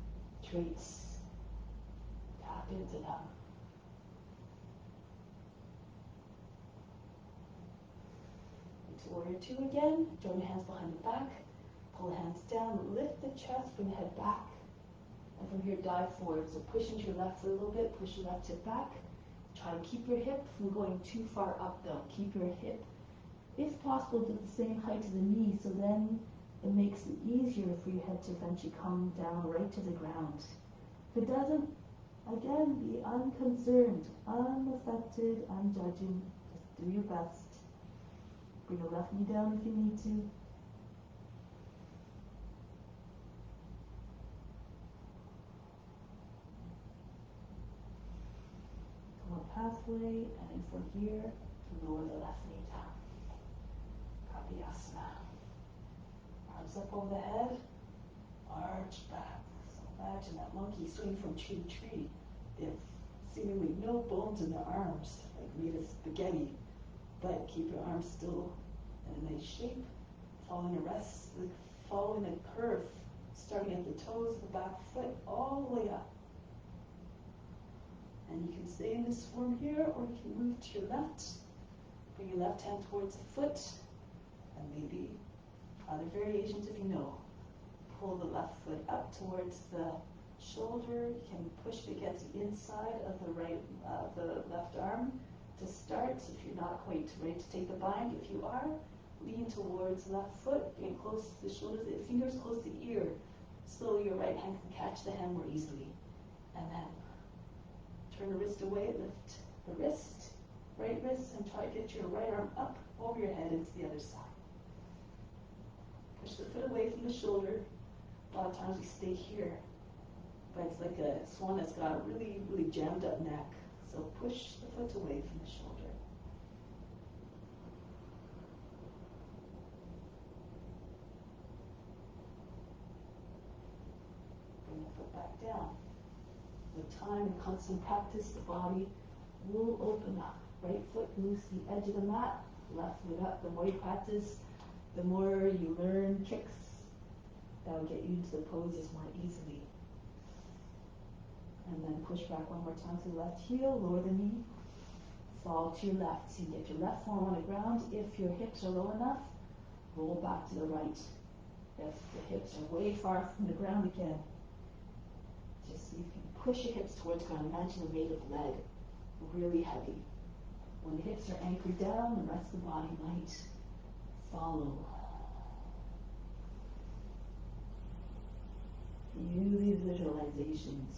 traits. Tap into them. Into Warrior 2 again. Join your hands behind the back. Pull the hands down. Lift the chest. Bring the head back. And from here, dive forward. So push into your left foot a little bit. Push your left hip back. Try to keep your hip from going too far up though. Keep your hip, if possible, to the same height as the knee. So then it makes it easier for your head to eventually come down right to the ground. If it doesn't, again, be unconcerned, unaffected, unjudging. Just do your best. Bring the left knee down if you need to. Come up halfway, and then from here, lower the left knee down. Kapiyasana. Arms up over the head, arch back. So imagine that monkey swing from tree to tree. They have seemingly no bones in their arms, like made of spaghetti, but keep your arms still in a nice shape, following a curve, starting at the toes of the back foot all the way up. And you can stay in this form here, or you can move to your left. Bring your left hand towards the foot, and maybe other variations if you know. Pull the left foot up towards the shoulder. You can push it against the inside of the left arm to start. If you're not quite ready to take the bind, if you are, lean towards left foot, being close to the shoulders, the fingers close to the ear. Slowly your right hand can catch the hand more easily. And then turn the wrist away, lift the wrist, right wrist, and try to get your right arm up over your head into the other side. Push the foot away from the shoulder. A lot of times we stay here, but it's like a swan that's got a really, really jammed up neck. So push the foot away from the shoulder. Bring the foot back down. With time and constant practice, the body will open up. Right foot moves to the edge of the mat, left foot up. The more you practice, the more you learn tricks that will get you into the poses more easily. And then push back one more time to the left heel, lower the knee, fall to your left. So you get your left forearm on the ground. If your hips are low enough, roll back to the right. If the hips are way far from the ground again, just see if you can push your hips towards the ground. Imagine the weight of the leg really heavy. When the hips are anchored down, the rest of the body might follow. Use these visualizations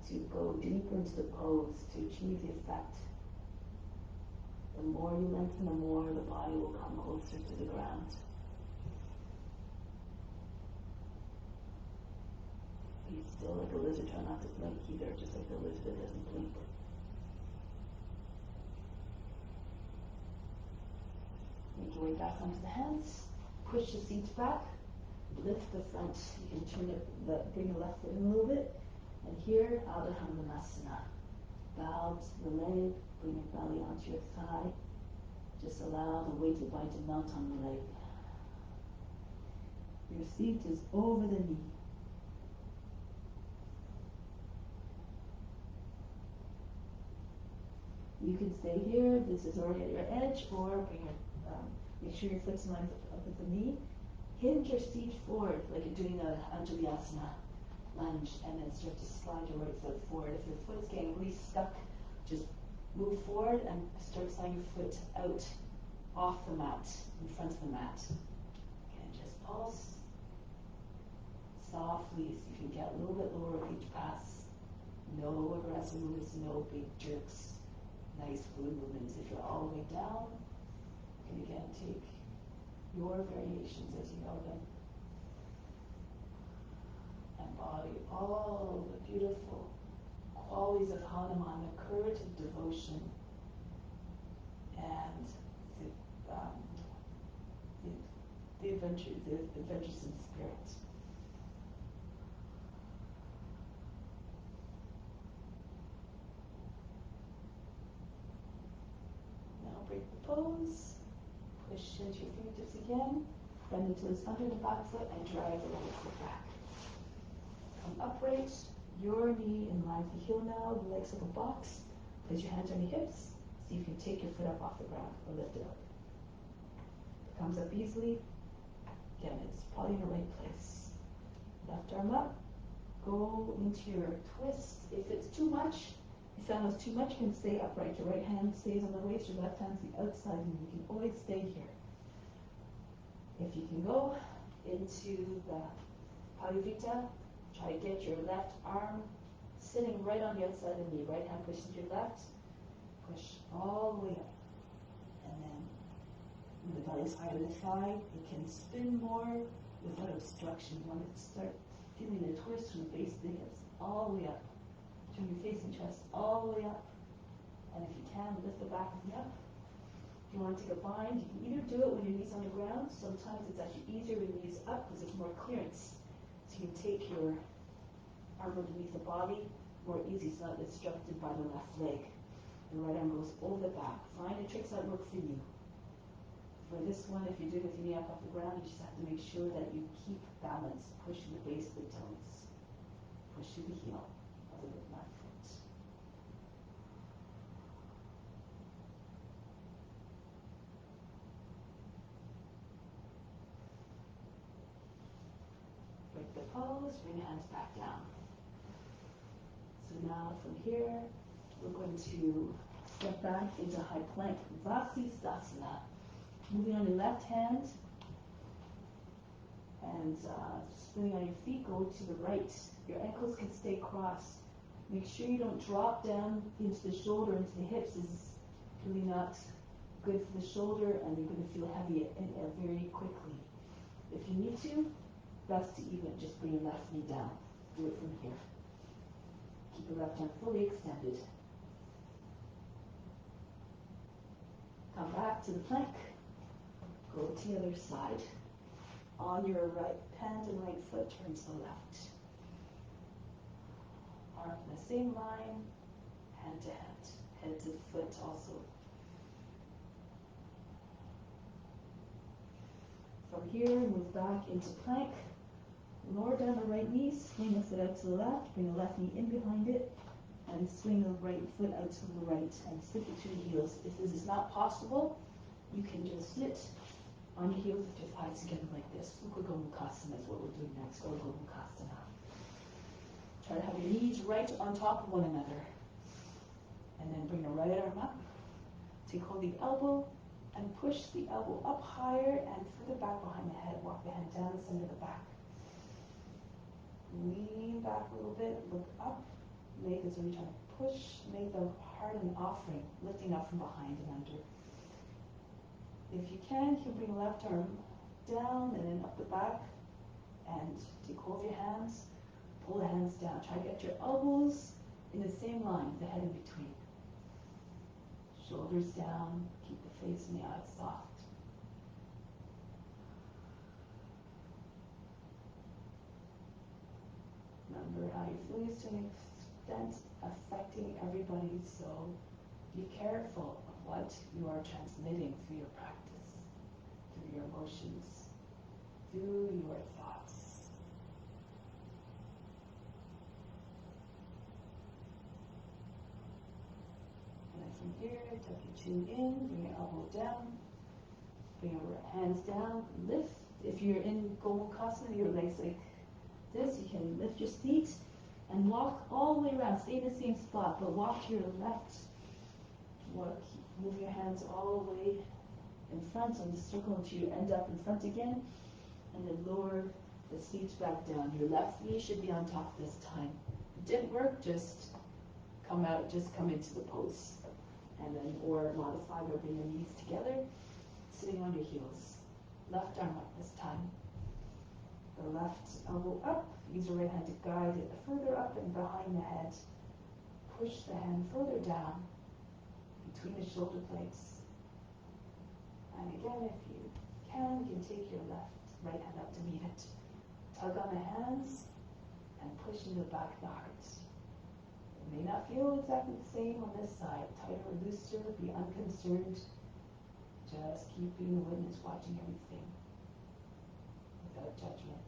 to go deeper into the pose, to achieve the effect. The more you lengthen, the more the body will come closer to the ground. Be still like a lizard, try not to blink either, just like the lizard doesn't blink. Make your way back onto the hands, push the seats back, lift the front. You can turn bring the left foot in a little bit. And here, Ardha Hanumanasana. Bow to the leg, bring your belly onto your thigh. Just allow the weight of the body to melt on the leg. Your seat is over the knee. You can stay here. This is already at your edge, or bring your, make sure your foot's in line with the knee. Hinge your seat forward, like you're doing a Anjali-asana lunge, and then start to slide your right foot forward. If your foot's getting really stuck, just move forward and start sliding your foot out off the mat, in front of the mat. Again, just pulse softly, see if you can get a little bit lower with each pass. No aggressive movements, no big jerks. Nice fluid movements. If you're all the way down, you can again take your variations as you know them. Embody all the beautiful qualities of Hanuman, the courage of devotion, and the adventuresome spirit. Break the pose. Push into your fingertips again. Bend the toes under the back foot and drive the right foot back. Come upright. Your knee in line with the heel now. The legs like a box. Place your hands on your hips. See if you can take your foot up off the ground or lift it up. If it comes up easily, again, it's probably in the right place. Left arm up. Go into your twist. If it's too much, you found it's too much, you can stay upright. Your right hand stays on the waist, your left hand's the outside, and you can always stay here. If you can go into the Parivrtta, try to get your left arm sitting right on the outside of the knee. Right hand pushes your left, push all the way up. And then when the belly's higher than the thigh, you can spin more without obstruction. You want to start feeling the twist from the base of the hips all the way up. Turn your face and chest all the way up. And if you can, lift the back of the up. If you want to take a bind, you can either do it when your knees on the ground. Sometimes it's actually easier when your knees up because there's more clearance. So you can take your arm underneath the body more easy. It's not obstructed by the left leg. The right arm goes over the back. Find the tricks that work for you. For this one, if you're doing it with your knee up off the ground, you just have to make sure that you keep balance. Push to the base of the toes. Push to the heel of the left foot. Break the pose, bring your hands back down. So now from here, we're going to step back into high plank, Vasisthasana. Moving on your left hand, and spinning on your feet, go to the right. Your ankles can stay crossed. Make sure you don't drop down into the shoulder, into the hips. This is really not good for the shoulder, and you're going to feel heavy very quickly. If you need to, best to even just bring your left knee down. Do it from here. Keep your left hand fully extended. Come back to the plank. Go to the other side. On your right hand and right foot, turn to the left. Arm in the same line, hand to hand, head to foot also. From here, move back into plank. Lower down the right knee, swing the foot out to the left, bring the left knee in behind it, and swing the right foot out to the right, and sit between the heels. If this is not possible, you can just sit on your heels with your thighs together like this. Sukha Gomukhasana is what we're doing next, or Gomukhasana. Try to have your knees right on top of one another. And then bring the right arm up. Take hold of the elbow and push the elbow up higher and further back behind the head. Walk the hand down the center of the back. Lean back a little bit, look up. Make as when you're trying to push, make the heart an offering, lifting up from behind and under. If you can bring the left arm down and then up the back, and take hold of your hands, pull the hands down. Try to get your elbows in the same line, the head in between. Shoulders down, keep the face and the eyes soft. Remember how you're feeling is to an extent affecting everybody, so be careful of what you are transmitting through your practice, through your emotions, through your thoughts. And then from here, tuck your chin in, bring your elbow down, bring your hands down, lift. If you're in Gomukhasana, your legs like this, you can lift your feet and walk all the way around. Stay in the same spot, but walk to your left. Move your hands all the way in front on the circle until you end up in front again, and then lower the feet back down. Your left knee should be on top this time. If it didn't work, just come into the pose, and then or modify by bringing your knees together, sitting on your heels. Left arm up this time. The left elbow up. Use your right hand to guide it further up and behind the head. Push the hand further down between the shoulder blades. And again, if you can take your right hand up to meet it. Tug on the hands and push into the back of the heart. It may not feel exactly the same on this side. Tighter or looser, be unconcerned. Just keep being a witness, watching everything without judgment.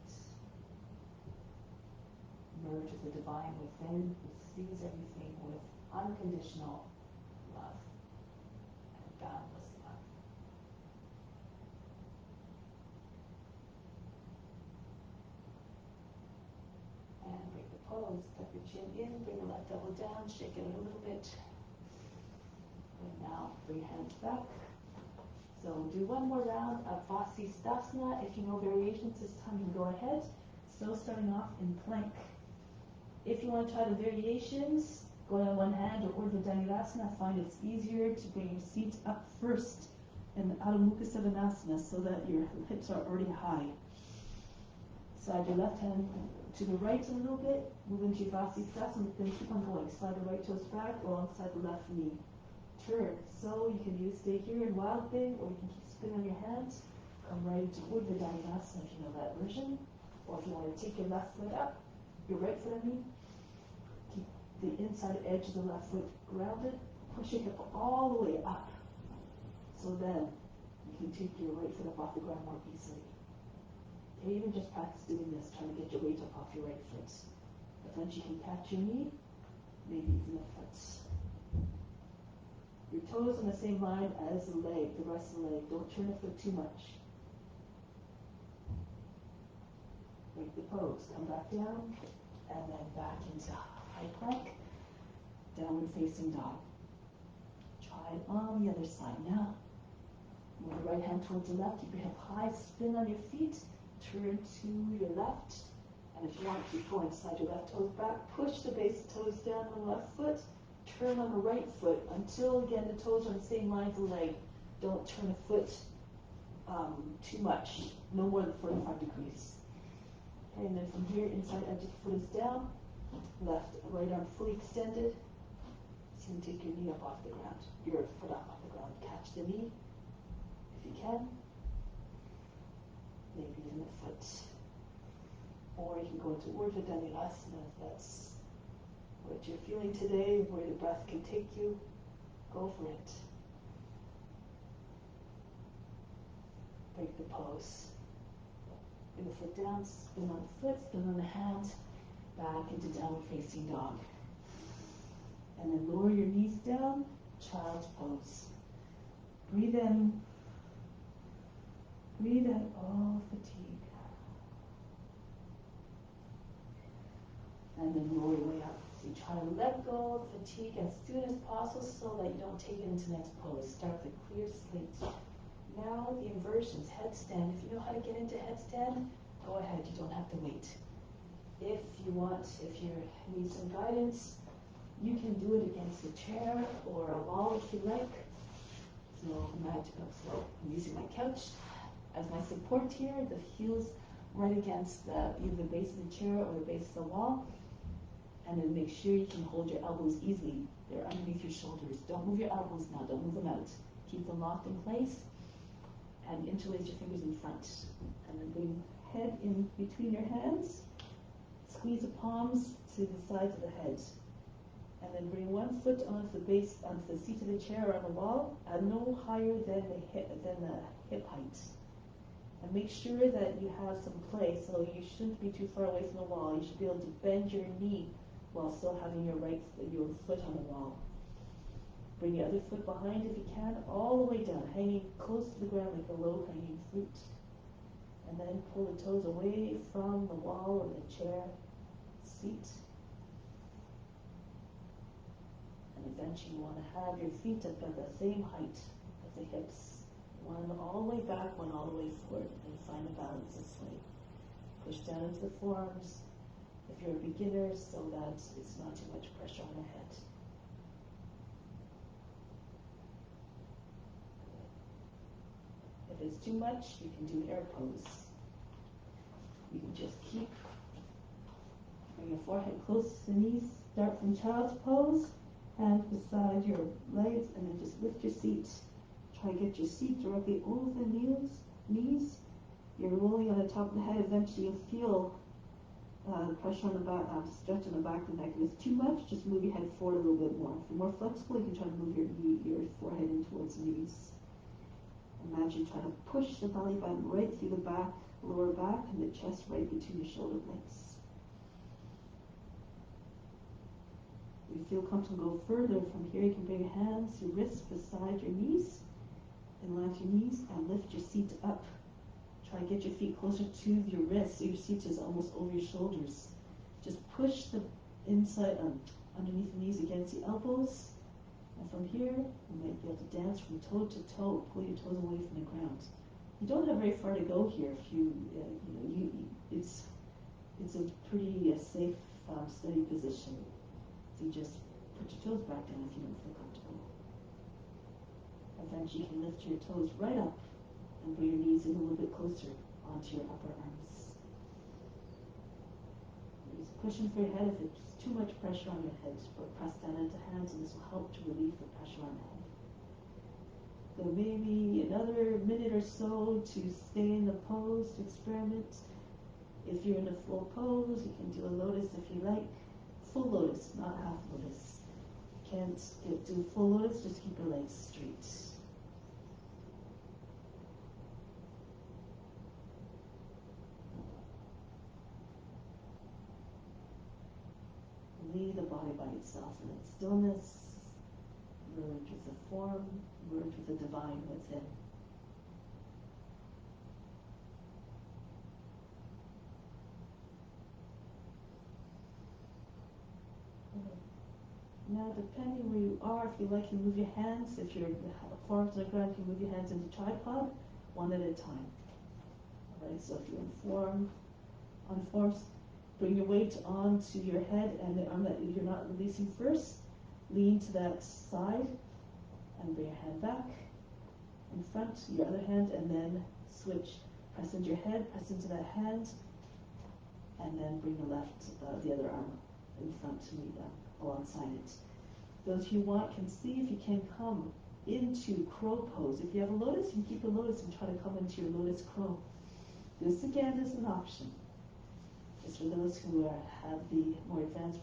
Merge with the divine within, who sees everything with unconditional love and boundless love. And break the pose. Tuck your chin in, bring the left elbow down, shake it a little bit. And now bring your hands back. So do one more round of Vasisthasana. If you know variations this time, you can go ahead. Still starting off in plank. If you want to try the variations, going on one hand or Urdhva Dhanurasana, I find it's easier to bring your seat up first in the Adho Mukha Savasana so that your hips are already high. Slide your left hand to the right a little bit, move into your Vasisthasana, then keep on going. Slide the right toes back alongside the left knee. Turn. So you can stay here in wild thing, or you can keep spinning on your hands. Come right into Urdhva Dhanurasana if you know that version. Or if you want to take your left foot up, your right foot I mean, keep the inside edge of the left foot grounded. Push your hip all the way up. So then you can take your right foot up off the ground more easily. Okay, even just practice doing this, trying to get your weight up off your right foot. But then you can catch your knee, maybe even the foot. Your toes on the same line as the leg, the rest of the leg. Don't turn the foot too much. Break the pose. Come back down, and then back into high plank, downward facing dog. Try it on the other side now. Move the right hand towards the left. Keep your hip high. Spin on your feet. Turn to your left. And if you want to keep going, slide your left toes back. Push the base of toes down on the left foot. Turn on the right foot until, again, the toes are on the same line as the leg. Don't turn the foot too much. No more than 45 degrees. Okay, and then from here, inside edge of the foot is down. Left, right arm fully extended. So you can take your knee up off the ground. Your foot up off the ground. Catch the knee if you can. Maybe even the foot. Or you can go into Urdhva Dhanurasana if that's what you're feeling today, where the breath can take you. Go for it. Break the pose. Bring the foot down, spin on the foot, spin on the hand, back into downward facing dog. And then lower your knees down, child's pose. Breathe in. Breathe out all fatigue. And then roll your way up. So you try to let go of fatigue as soon as possible so that you don't take it into the next pose. Start with a clear slate. Now the inversions, headstand. If you know how to get into headstand, go ahead. You don't have to wait. If you need some guidance, you can do it against a chair or a wall if you like. So I'm using my couch as my support here. The heels right against either the base of the chair or the base of the wall. And then make sure you can hold your elbows easily. They're underneath your shoulders. Don't move your elbows now. Don't move them out. Keep them locked in place. And interlace your fingers in front. And then bring head in between your hands. Squeeze the palms to the sides of the head. And then bring one foot onto the seat of the chair or on the wall, and no higher than the hip height. And make sure that you have some play, so you shouldn't be too far away from the wall. You should be able to bend your knee while still having your foot on the wall. Bring your other foot behind if you can, all the way down, hanging close to the ground like a low-hanging fruit. And then pull the toes away from the wall or the chair, seat. And eventually you want to have your feet at the same height as the hips. One all the way back, one all the way forward, and find a balance this way. Push down into the forearms if you're a beginner so that it's not too much pressure on the head. If it's too much, you can do air pose. You can just bring your forehead close to the knees, start from child's pose, hands beside your legs, and then just lift your seat. Try to get your seat directly over the knees. You're rolling on the top of the head. Eventually you'll feel pressure on the back, stretch on the back of the neck. If it's too much, just move your head forward a little bit more. If you're more flexible, you can try to move your forehead in towards the knees. Imagine try to push the belly button right through the back, lower back, and the chest right between your shoulder blades. If you feel comfortable, go further. From here, you can bring your hands, your wrists beside your knees, and land your knees and lift your seat up. Try to get your feet closer to your wrists, so your seat is almost over your shoulders. Just push the inside, underneath the knees against the elbows. And from here, you might be able to dance from toe to toe. Pull your toes away from the ground. You don't have very far to go here. If it's a pretty safe, steady position. So you just put your toes back down if you don't feel comfortable. Eventually, you can lift your toes right up and bring your knees in a little bit closer onto your upper arms. Use cushion for your head if it's too much pressure on your head, but press down into hands, and this will help to relieve the pressure on the head. So maybe another minute or so to stay in the pose, to experiment. If you're in a full pose, you can do a lotus if you like. Full lotus, not half lotus. Can't do full lotus, just keep your legs straight. Leave the body by itself in its stillness. Merge with the form, merge with the divine within. Now, depending where you are, if you like, you move your hands. If your forearms on the ground, you move your hands into tripod, one at a time. All right, so if you're on forms, bring your weight onto your head and the arm that you're not releasing first. Lean to that side and bring your hand back in front, your other hand, and then switch. Press into your head, press into that hand, and then bring the other arm in front to meet them alongside it. Those who want can see if you can come into crow pose. If you have a lotus, you can keep a lotus and try to come into your lotus crow. This again is an option. It's for those who have the more advanced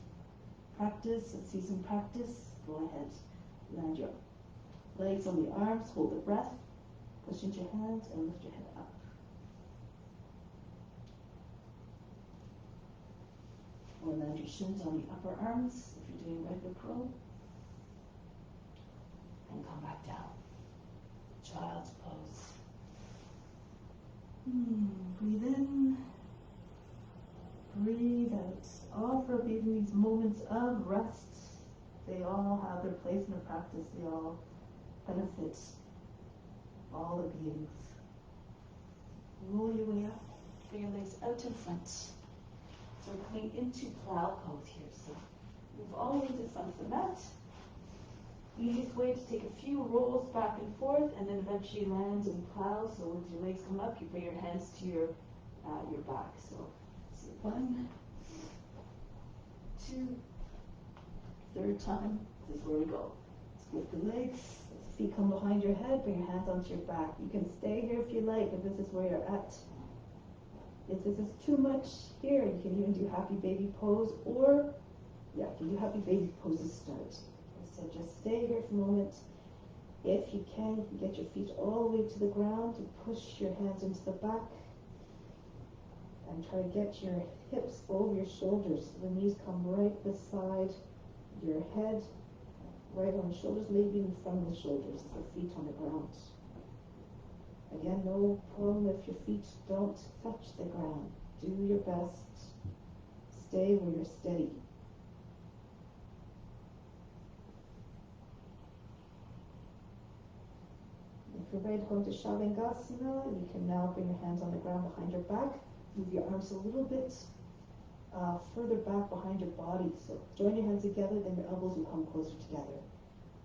practice and seasoned practice. Go ahead, land your legs on the arms, hold the breath, push into your hands, and lift your head up. Or land your shins on the upper arms if you're doing regular crow. And come back down. Child's pose. Breathe in. Breathe out. Offer even these moments of rest. They all have their place in the practice. They all benefit all the beings. Roll your way up. Bring your legs out in front. So we're coming into plow pose here. So move all the way to the front of the mat. Easiest way to take a few rolls back and forth, and then eventually land in plow. So with your legs come up, you bring your hands to your back. So 1, 2, third time. This is where we go. Split the legs. Feet come behind your head. Bring your hands onto your back. You can stay here if you like, if this is where you're at. If this is too much here, you can even do happy baby pose, or you can do happy baby pose to start. So just stay here for a moment. If you can get your feet all the way to the ground and push your hands into the back. And try to get your hips over your shoulders. The knees come right beside your head, right on the shoulders, maybe in front of the shoulders, the feet on the ground. Again, no problem if your feet don't touch the ground. Do your best. Stay where you're steady. If you're ready to go into Shavangasana, you can now bring your hands on the ground behind your back. Move your arms a little bit further back behind your body. So join your hands together, then your elbows will come closer together.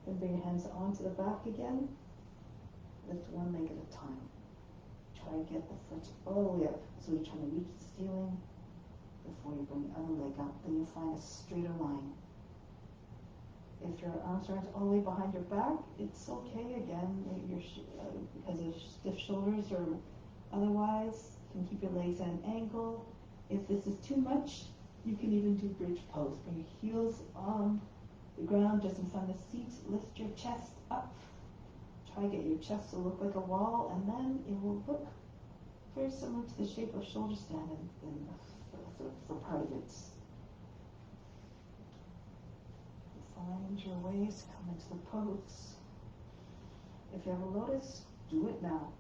Then bring your hands onto the back again. Lift one leg at a time. Try to get the foot all the way up. So you're trying to reach the ceiling before you bring the other leg up. Then you'll find a straighter line. If your arms aren't all the way behind your back, it's okay again. Because of stiff shoulders or otherwise, you can keep your legs at an angle. If this is too much, you can even do bridge pose. Bring your heels on the ground just in front of the seat. Lift your chest up. try to get your chest to look like a wall, and then it will look very similar to the shape of shoulder stand for part of it. Find your ways, come into the pose. If you have a lotus, do it now.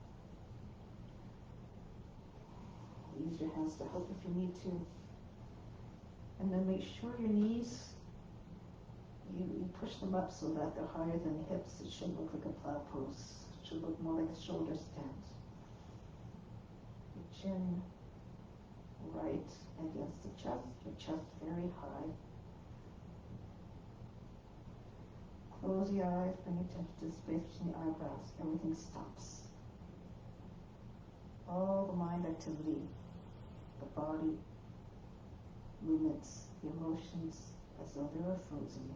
Use your hands to help if you need to. And then make sure your knees, you push them up so that they're higher than the hips. It shouldn't look like a plow pose. It should look more like a shoulder stand. Your chin right against the chest, your chest very high. Close your eyes, bring attention to the space between the eyebrows. Everything stops. All the mind activity, the body, movements, the emotions, as though they were frozen.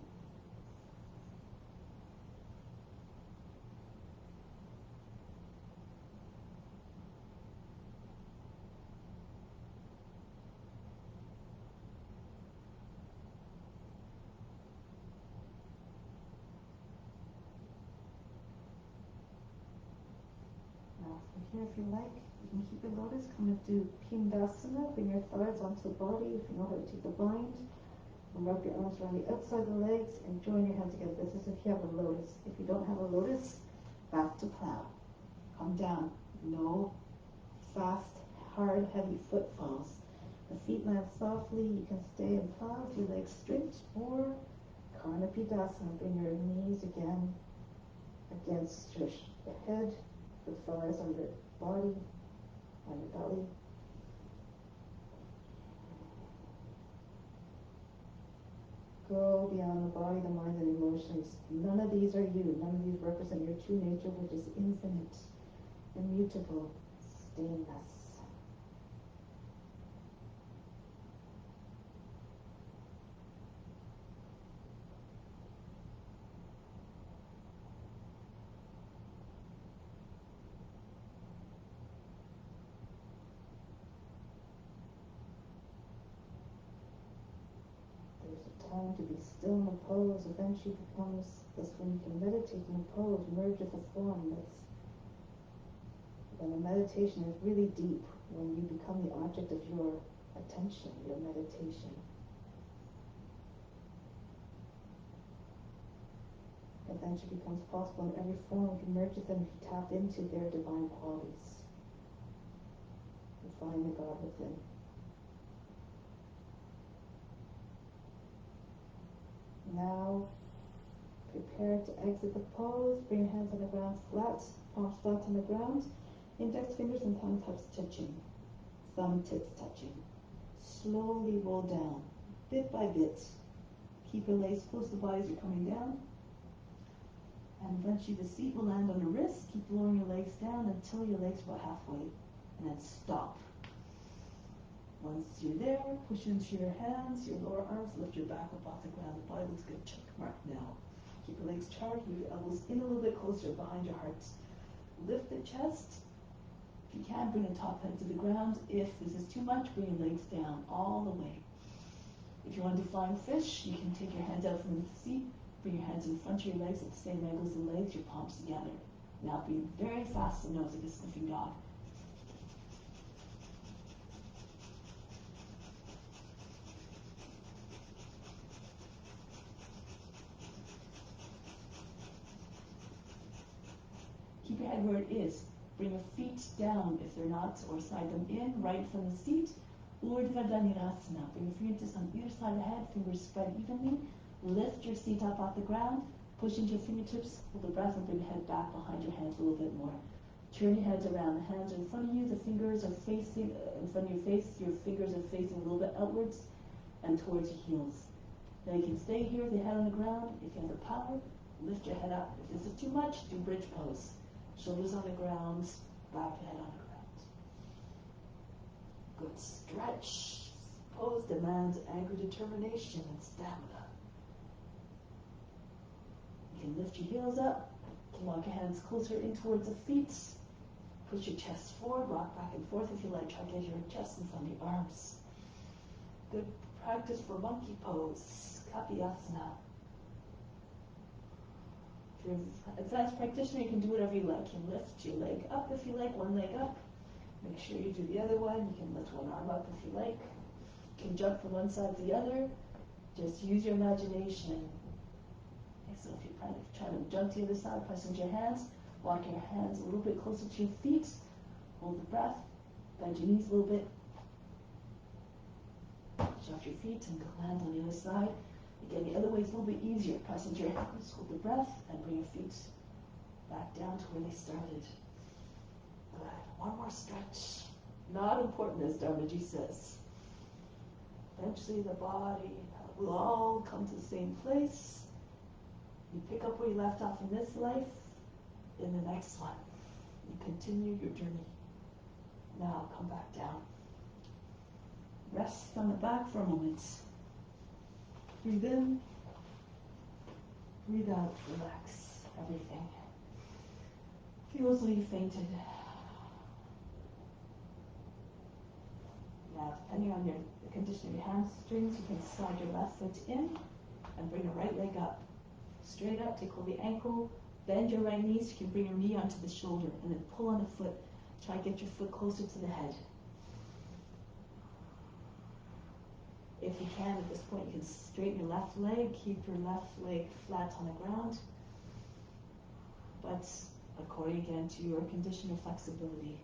From here, if you like, you can keep your lotus, come into Pindasana, bring your thighs onto the body, if you know how to take the bind, and wrap your arms around the outside of the legs, and join your hands together. This is if you have a lotus. If you don't have a lotus, back to plow. Come down. No fast, hard, heavy footfalls. The feet land softly, you can stay in plow with your legs straight, or Karnapidasana, bring your knees again against your head, the thighs on your body, on your belly. Go beyond the body, the mind, and emotions. None of these are you. None of these represent your true nature, which is infinite, immutable, stainless. Time to be still in a pose eventually becomes this when you can meditate in a pose, merge with the form. That's when the meditation is really deep, when you become the object of your attention, your meditation. Eventually becomes possible in every form. You can merge with them if you tap into their divine qualities. You find the God within. Now, prepare to exit the pose. Bring your hands on the ground flat, palms flat on the ground. Index fingers and thumb tips touching. Thumb tips touching. Slowly roll down, bit by bit. Keep your legs close to the body as you're coming down. And eventually the seat will land on the wrist. Keep lowering your legs down until your legs are about halfway. And then stop. Once you're there, push into your hands, your lower arms, lift your back up off the ground. The body looks good. Check mark now. Keep your legs charged, move your elbows in a little bit closer behind your heart. Lift the chest. If you can, bring the top head to the ground. If this is too much, bring your legs down all the way. If you want to do flying fish, you can take your hands out from the seat, bring your hands in front of your legs at the same angle as the legs, your palms together. Now breathe very fast in the nose like a sniffing dog. Keep your head where it is. Bring your feet down if they're not, or slide them in right from the seat. Urdhva Dhanurasana. Bring your fingertips on either side of the head, fingers spread evenly. Lift your seat up off the ground. Push into your fingertips, hold the breath, and bring your head back behind your hands a little bit more. Turn your heads around. The hands are in front of you. The fingers are facing in front of your face. Your fingers are facing a little bit outwards and towards your heels. Now you can stay here with your head on the ground. If you have the power, lift your head up. If this is too much, do bridge pose. Shoulders on the ground, back head on the ground. Good stretch. Pose demands anger, determination, and stamina. You can lift your heels up, walk your hands closer in towards the feet. Push your chest forward, rock back and forth if you like. Try to get your chest in front of your arms. Good practice for monkey pose, Kapiyasana. If you're an advanced practitioner, you can do whatever you like. You can lift your leg up if you like, one leg up. Make sure you do the other one. You can lift one arm up if you like. You can jump from one side to the other. Just use your imagination. Okay, so if you're trying to jump to the other side, press into your hands. Walk your hands a little bit closer to your feet. Hold the breath. Bend your knees a little bit. Shove your feet and land on the other side. Again, the other way is a little bit easier. Press into your hands, hold the breath, and bring your feet back down to where they started. Good. One more stretch. Not important, as Dharmaji says. Eventually, the body will all come to the same place. You pick up where you left off in this life, in the next one. You continue your journey. Now, come back down. Rest on the back for a moment. Breathe in. Breathe out. Relax everything. Feel as though you fainted. Now, depending on the condition of your hamstrings, you can slide your left foot in and bring your right leg up. Straight up, take hold of the ankle, bend your right knee so you can bring your knee onto the shoulder, and then pull on the foot. Try to get your foot closer to the head. If you can, at this point, you can straighten your left leg, keep your left leg flat on the ground, but according again to your condition of flexibility.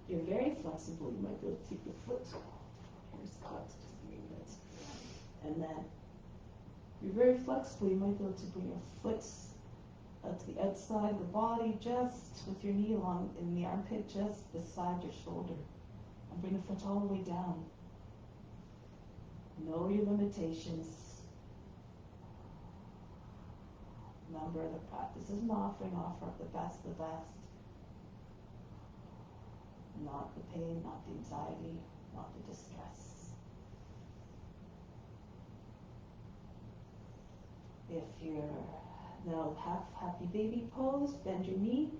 If you're very flexible, you might be able to keep your foot. Here's caught, just give me a minute. And then, if you're very flexible, you might be able to bring your foot to the outside of the body, just with your knee along in the armpit, just beside your shoulder. And bring the foot all the way down. Know your limitations. Remember, the practice is an offering. Offer up the best. Not the pain, not the anxiety, not the distress. If you're now happy baby pose, bend your knee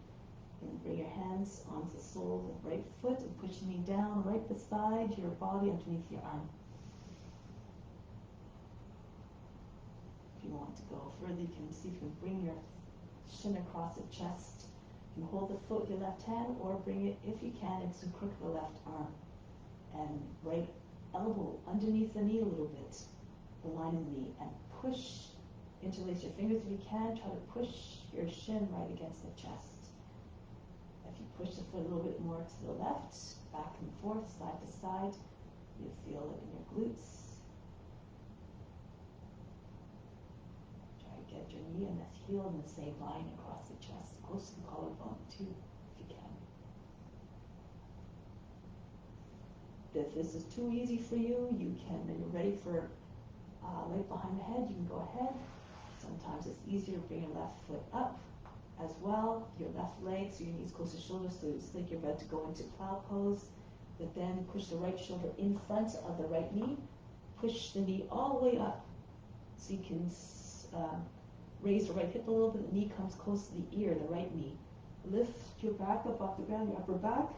and bring your hands onto the sole of the right foot and push your knee down right beside your body underneath your arm. If you want to go further, you can see if you can bring your shin across the chest. You can hold the foot with your left hand or bring it, if you can, into the crook of the left arm. And right elbow underneath the knee a little bit, the line of the knee, and push. Interlace your fingers if you can. Try to push your shin right against the chest. If you push the foot a little bit more to the left, back and forth, side to side, you feel it in your glutes. Try to get your knee and the heel in the same line across the chest, close to the collarbone too, if you can. If this is too easy for you, you can, when you're ready for right behind the head, you can go ahead. Sometimes it's easier to bring your left foot up as well, your left leg, so your knees close to the shoulder, so it's like you're about to go into plow pose, but then push the right shoulder in front of the right knee, push the knee all the way up, so you can raise the right hip a little bit, the knee comes close to the ear, the right knee. Lift your back up off the ground, your upper back,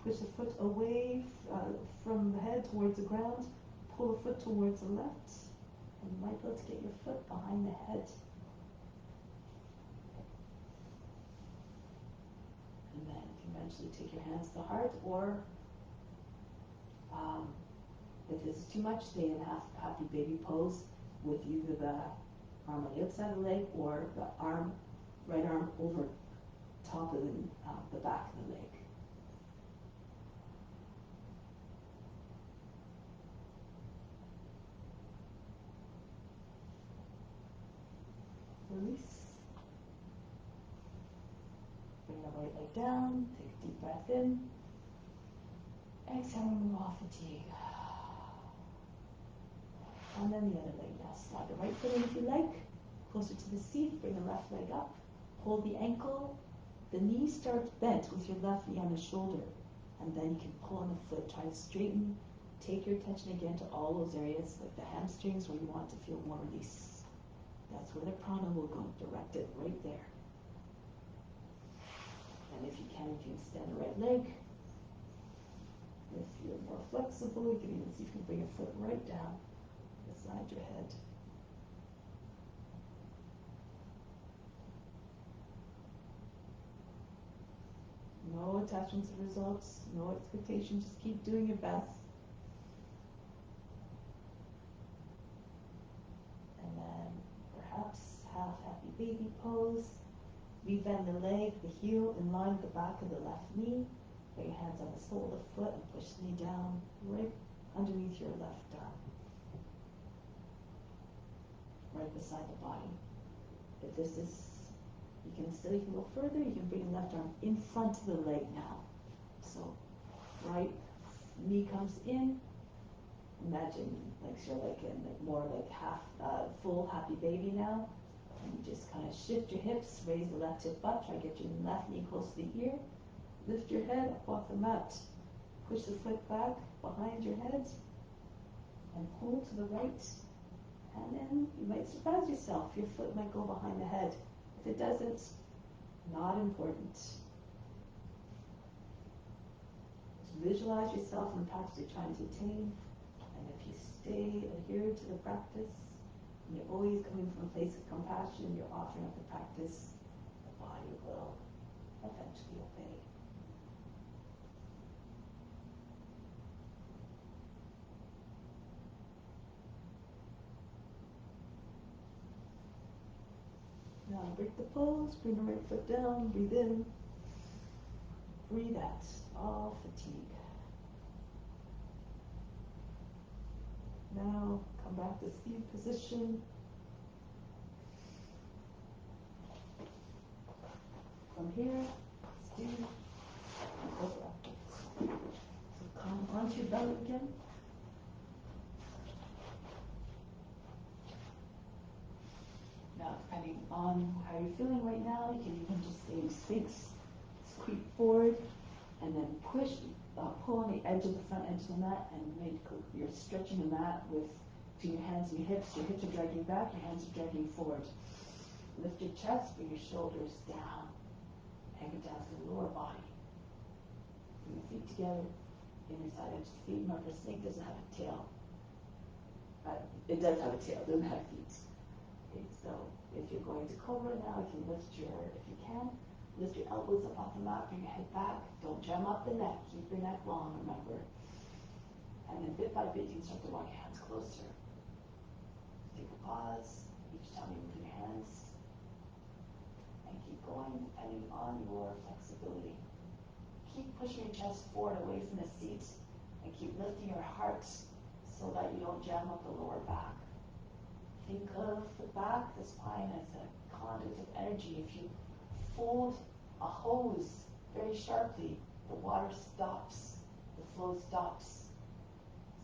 push the foot away from the head towards the ground, pull the foot towards the left, and you might be able to get your foot behind the head. And then you can eventually take your hands to the heart, or if this is too much, stay in happy baby pose with either the arm on the outside of the leg or the right arm over top of the back of the leg. Release. Bring the right leg down. Take a deep breath in. Exhale, remove all fatigue. And then the other leg now. Slide the right foot in if you like. Closer to the seat. Bring the left leg up. Hold the ankle. The knee starts bent with your left knee on the shoulder. And then you can pull on the foot. Try to straighten. Take your attention again to all those areas, like the hamstrings, where you want to feel more release. That's where the prana will go, direct it right there. And if you can extend the right leg. If you're more flexible, you can even see if you can bring your foot right down beside your head. attachment to results, no expectation, just keep doing your best. And then perhaps half happy baby pose. Rebend the leg, the heel in line with the back of the left knee. Put your hands on the sole of the foot and push the knee down right underneath your left arm. Right beside the body. If this is, you can go further, you can bring the left arm in front of the leg now. So right knee comes in. Imagine like you're like in like more like half full happy baby now. And you just kind of shift your hips, raise the left hip up, try to get your left knee close to the ear. Lift your head up off the mat. Push the foot back behind your head and pull to the right. And then you might surprise yourself. Your foot might go behind the head. If it doesn't, not important. Just visualize yourself in the practice you're trying to attain. And if you stay adhered to the practice, and you're always coming from a place of compassion, you're offering up the practice, the body will eventually obey. Now break the pose, bring the right foot down, breathe in, breathe out, all fatigue. Now come back to seated position. From here, Steve, so come onto your belly again. Now, depending on how you're feeling right now, you can even just stay in Sphinx, squeak forward, and then push, pull on the edge of the front edge of the mat, and you're stretching the mat with your hands and your hips. Your hips are dragging back, your hands are dragging forward. Lift your chest, bring your shoulders down, anchor down to the lower body. Bring your feet together, inner side edge of the feet. Remember, a snake doesn't have a tail. It does have a tail, it doesn't have feet. Okay, so if you're going to cobra now, if you can, lift your elbows up off the mat, bring your head back. Don't jam up the neck, keep your neck long, remember. And then bit by bit, you can start to walk your hands closer. Take a pause, each time you move your hands, and keep going depending on your flexibility. Keep pushing your chest forward away from the seat, and keep lifting your heart so that you don't jam up the lower back. Think of the back, the spine, as a conduit of energy. If you fold a hose very sharply, the water stops, the flow stops.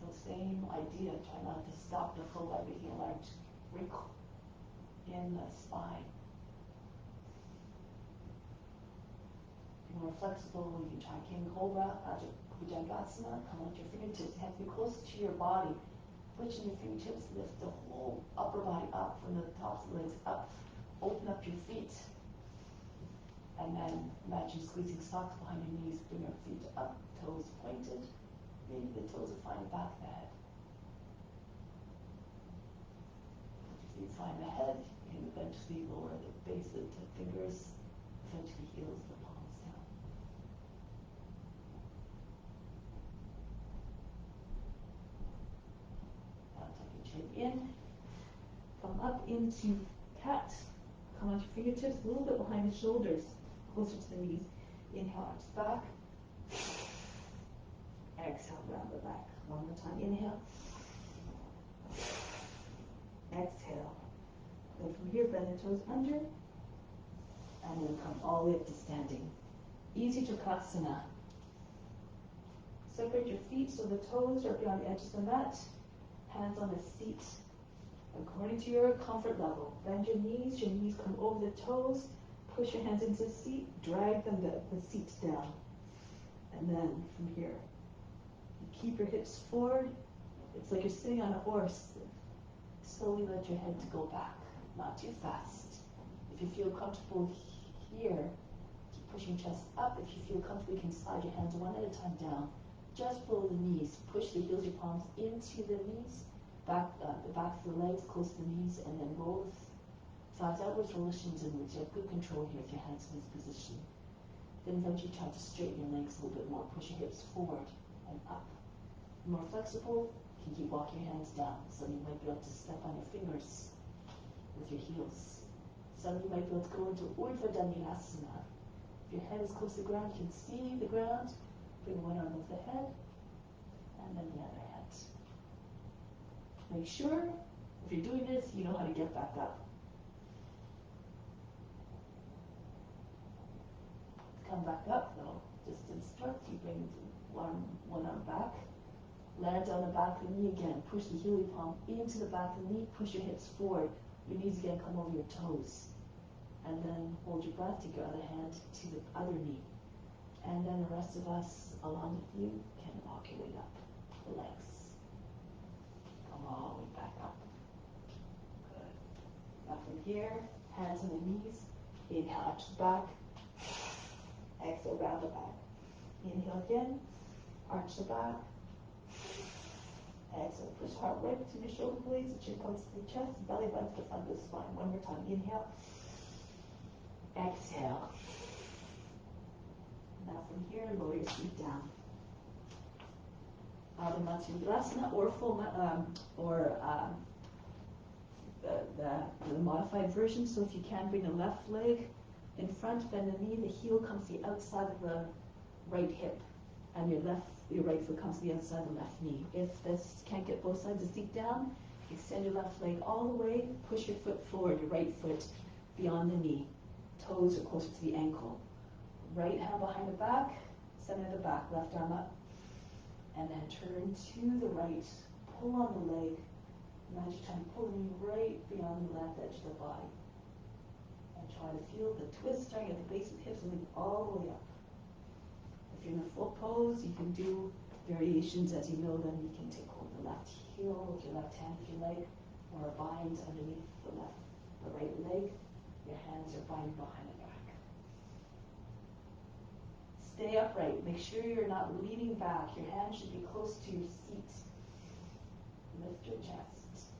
So same idea, try not to stop the flow by making a large wrinkle in the spine. If you're more flexible, you can try King Cobra, Bhujangasana, come onto your fingertips, hands be close to your body. Pushing your fingertips, lift the whole upper body up from the tops of the legs up. Open up your feet. And then imagine squeezing socks behind your knees, bring your feet up, toes pointed. Maybe the toes will find the back of the head. If your feet find the head, you can eventually lower the base of the fingers, eventually heels the palms down. Now tuck your chin in, come up into cat, come onto your fingertips, a little bit behind the shoulders, closer to the knees. Inhale, arch back. Exhale, round the back. One more time. Inhale. Exhale. Then from here, bend the toes under. And then come all the way up to standing. Easy Trikonasana. Separate your feet so the toes are beyond the edge of the mat. Hands on the seat. According to your comfort level. Bend your knees come over the toes. Push your hands into the seat. Drag the seat down. And then from here, keep your hips forward. It's like you're sitting on a horse. Slowly let your head to go back, not too fast. If you feel comfortable here, keep pushing chest up. If you feel comfortable, you can slide your hands one at a time down, just below the knees. Push the heels of your palms into the knees, the backs of the legs, close to the knees, and then roll the thighs outwards, roll the shins inwards. You have good control here with your hands in this position. Then eventually try to straighten your legs a little bit more. Push your hips forward and up. More flexible, you can keep walking your hands down. Some of you might be able to step on your fingers with your heels. Some of you might be able to go into Urdhva Dhanurasana. If your head is close to the ground, you can see the ground. Bring one arm over the head, and then the other head. Make sure, if you're doing this, you know how to get back up. To come back up, though, just instruct you, bring one arm back, land on the back of the knee again, push the heel palm into the back of the knee, push your hips forward, your knees again come over your toes, and then hold your breath, take your other hand to the other knee. And then the rest of us, along with you, can walk your way up the legs. Come all the way back up. Good. Now from here, hands on the knees. Inhale, arch the back. Exhale, round the back. Inhale again, arch the back. Exhale, push heart right between your shoulder blades, the chin comes to the chest, belly button to the front of the spine. One more time. Inhale. Exhale. Now from here, lower your feet down. Ardha Matsyendrasana or the modified version. So if you can, bring the left leg in front, bend the knee, the heel comes to the outside of the right hip, and your right foot comes to the outside of the left knee. If this can't get both sides of the feet down, extend your left leg all the way, push your foot forward, your right foot beyond the knee. Toes are closer to the ankle. Right hand behind the back, center of the back, left arm up, and then turn to the right, pull on the leg. Imagine trying to pull the knee right beyond the left edge of the body. And try to feel the twist starting at the base of the hips and move all the way up. If you're in a full pose, you can do variations as you know them. You can take hold of the left heel with your left hand if you like, or bind underneath the right leg. Your hands are binding behind the back. Stay upright. Make sure you're not leaning back. Your hands should be close to your seat. Lift your chest.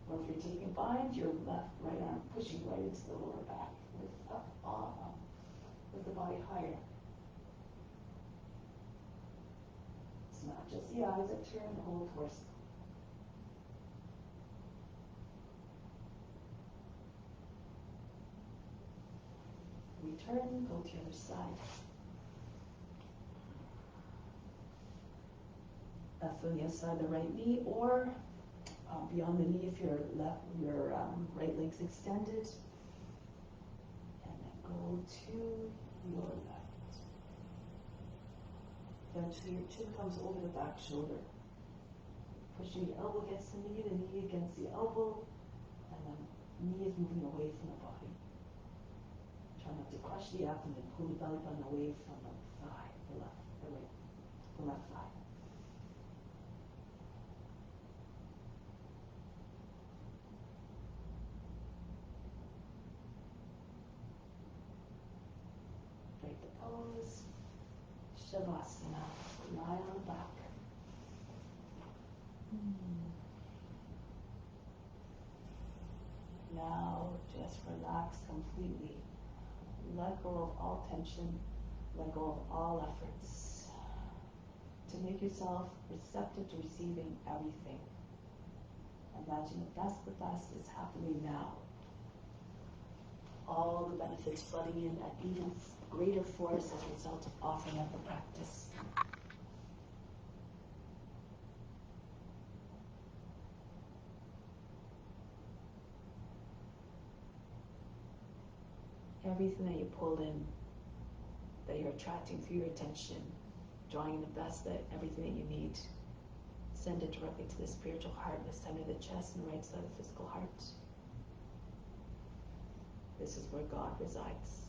Or if you're taking a bind, your right arm pushing right into the lower back. Lift up, on, with the body higher. It's not just the eyes that turn, the whole torso. Return, go to the other side. Left foot on the outside of the right knee, or beyond the knee if your right leg's extended. And then go to your left. Eventually your chin comes over the back shoulder. Pushing the elbow against the knee against the elbow, and then knee is moving away from the body. Try not to crush the abdomen, pull the belly button away from the thigh, the left thigh. Break the pose. Shavasana. Lie on the back. Now just relax completely. Let go of all tension. Let go of all efforts to make yourself receptive to receiving everything. Imagine the best is happening now. All the benefits flooding in at even greater force as a result of offering up the practice. Everything that you pulled in, that you're attracting through your attention, drawing in the best, that everything that you need, send it directly to the spiritual heart, the center of the chest and the right side of the physical heart. This is where God resides.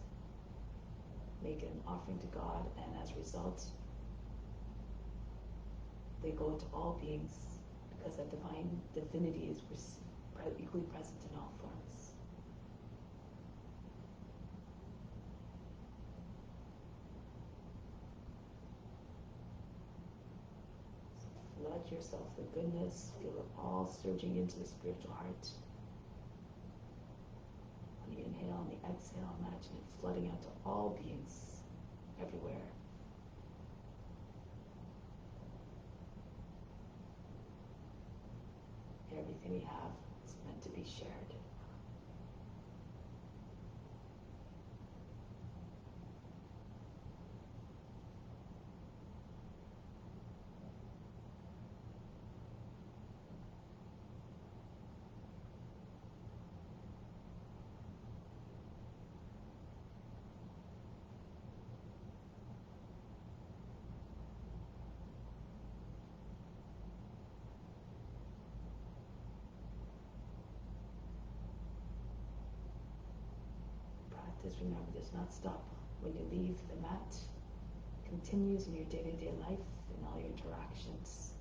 Make an offering to God, and as a result, they go to all beings, because that divine divinity is equally present in all forms. Flood yourself with goodness, feel it all surging into the spiritual heart. On the inhale and the exhale, imagine it flooding out to all beings. everywhere. Everything we have is meant to be shared. Practice, remember, does not stop when you leave the mat. Continues in your day-to-day life, in all your interactions.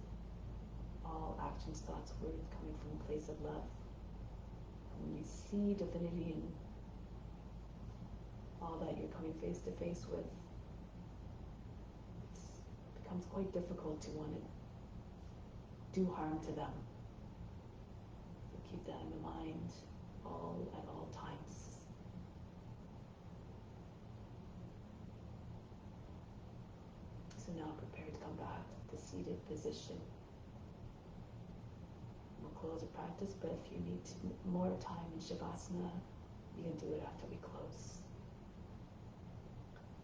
All actions, thoughts, words coming from a place of love. And when you see divinity in all that you're coming face to face with, it becomes quite difficult to want to do harm to them. So keep that in the mind at all times. So now prepare to come back to seated position. We'll close the practice, but if you need more time in Shavasana, you can do it after we close.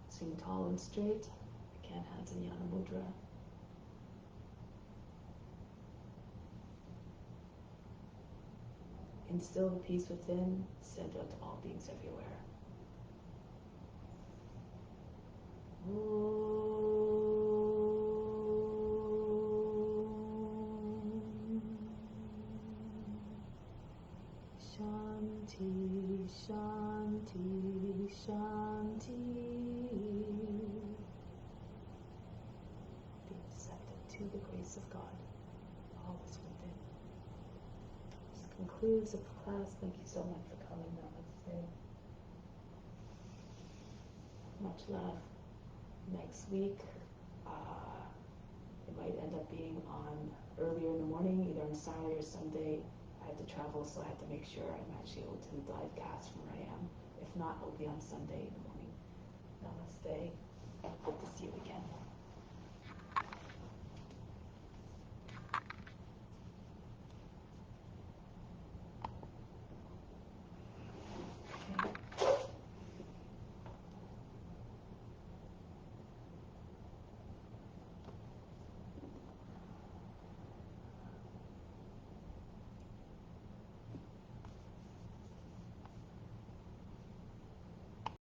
Sitting tall and straight, again, hands in Yana Mudra. Instill the peace within, send out to all beings everywhere. Shanti, Shanti, Shanti. Be receptive to the grace of God, always within. This concludes the class. Thank you so much for coming. Namaste. Much love. Next week, it might end up being on earlier in the morning, either on Saturday or Sunday. I have to travel, so I have to make sure I'm actually able to live cast from where I am. If not, it'll be on Sunday in the morning. Namaste. Hope to see you again.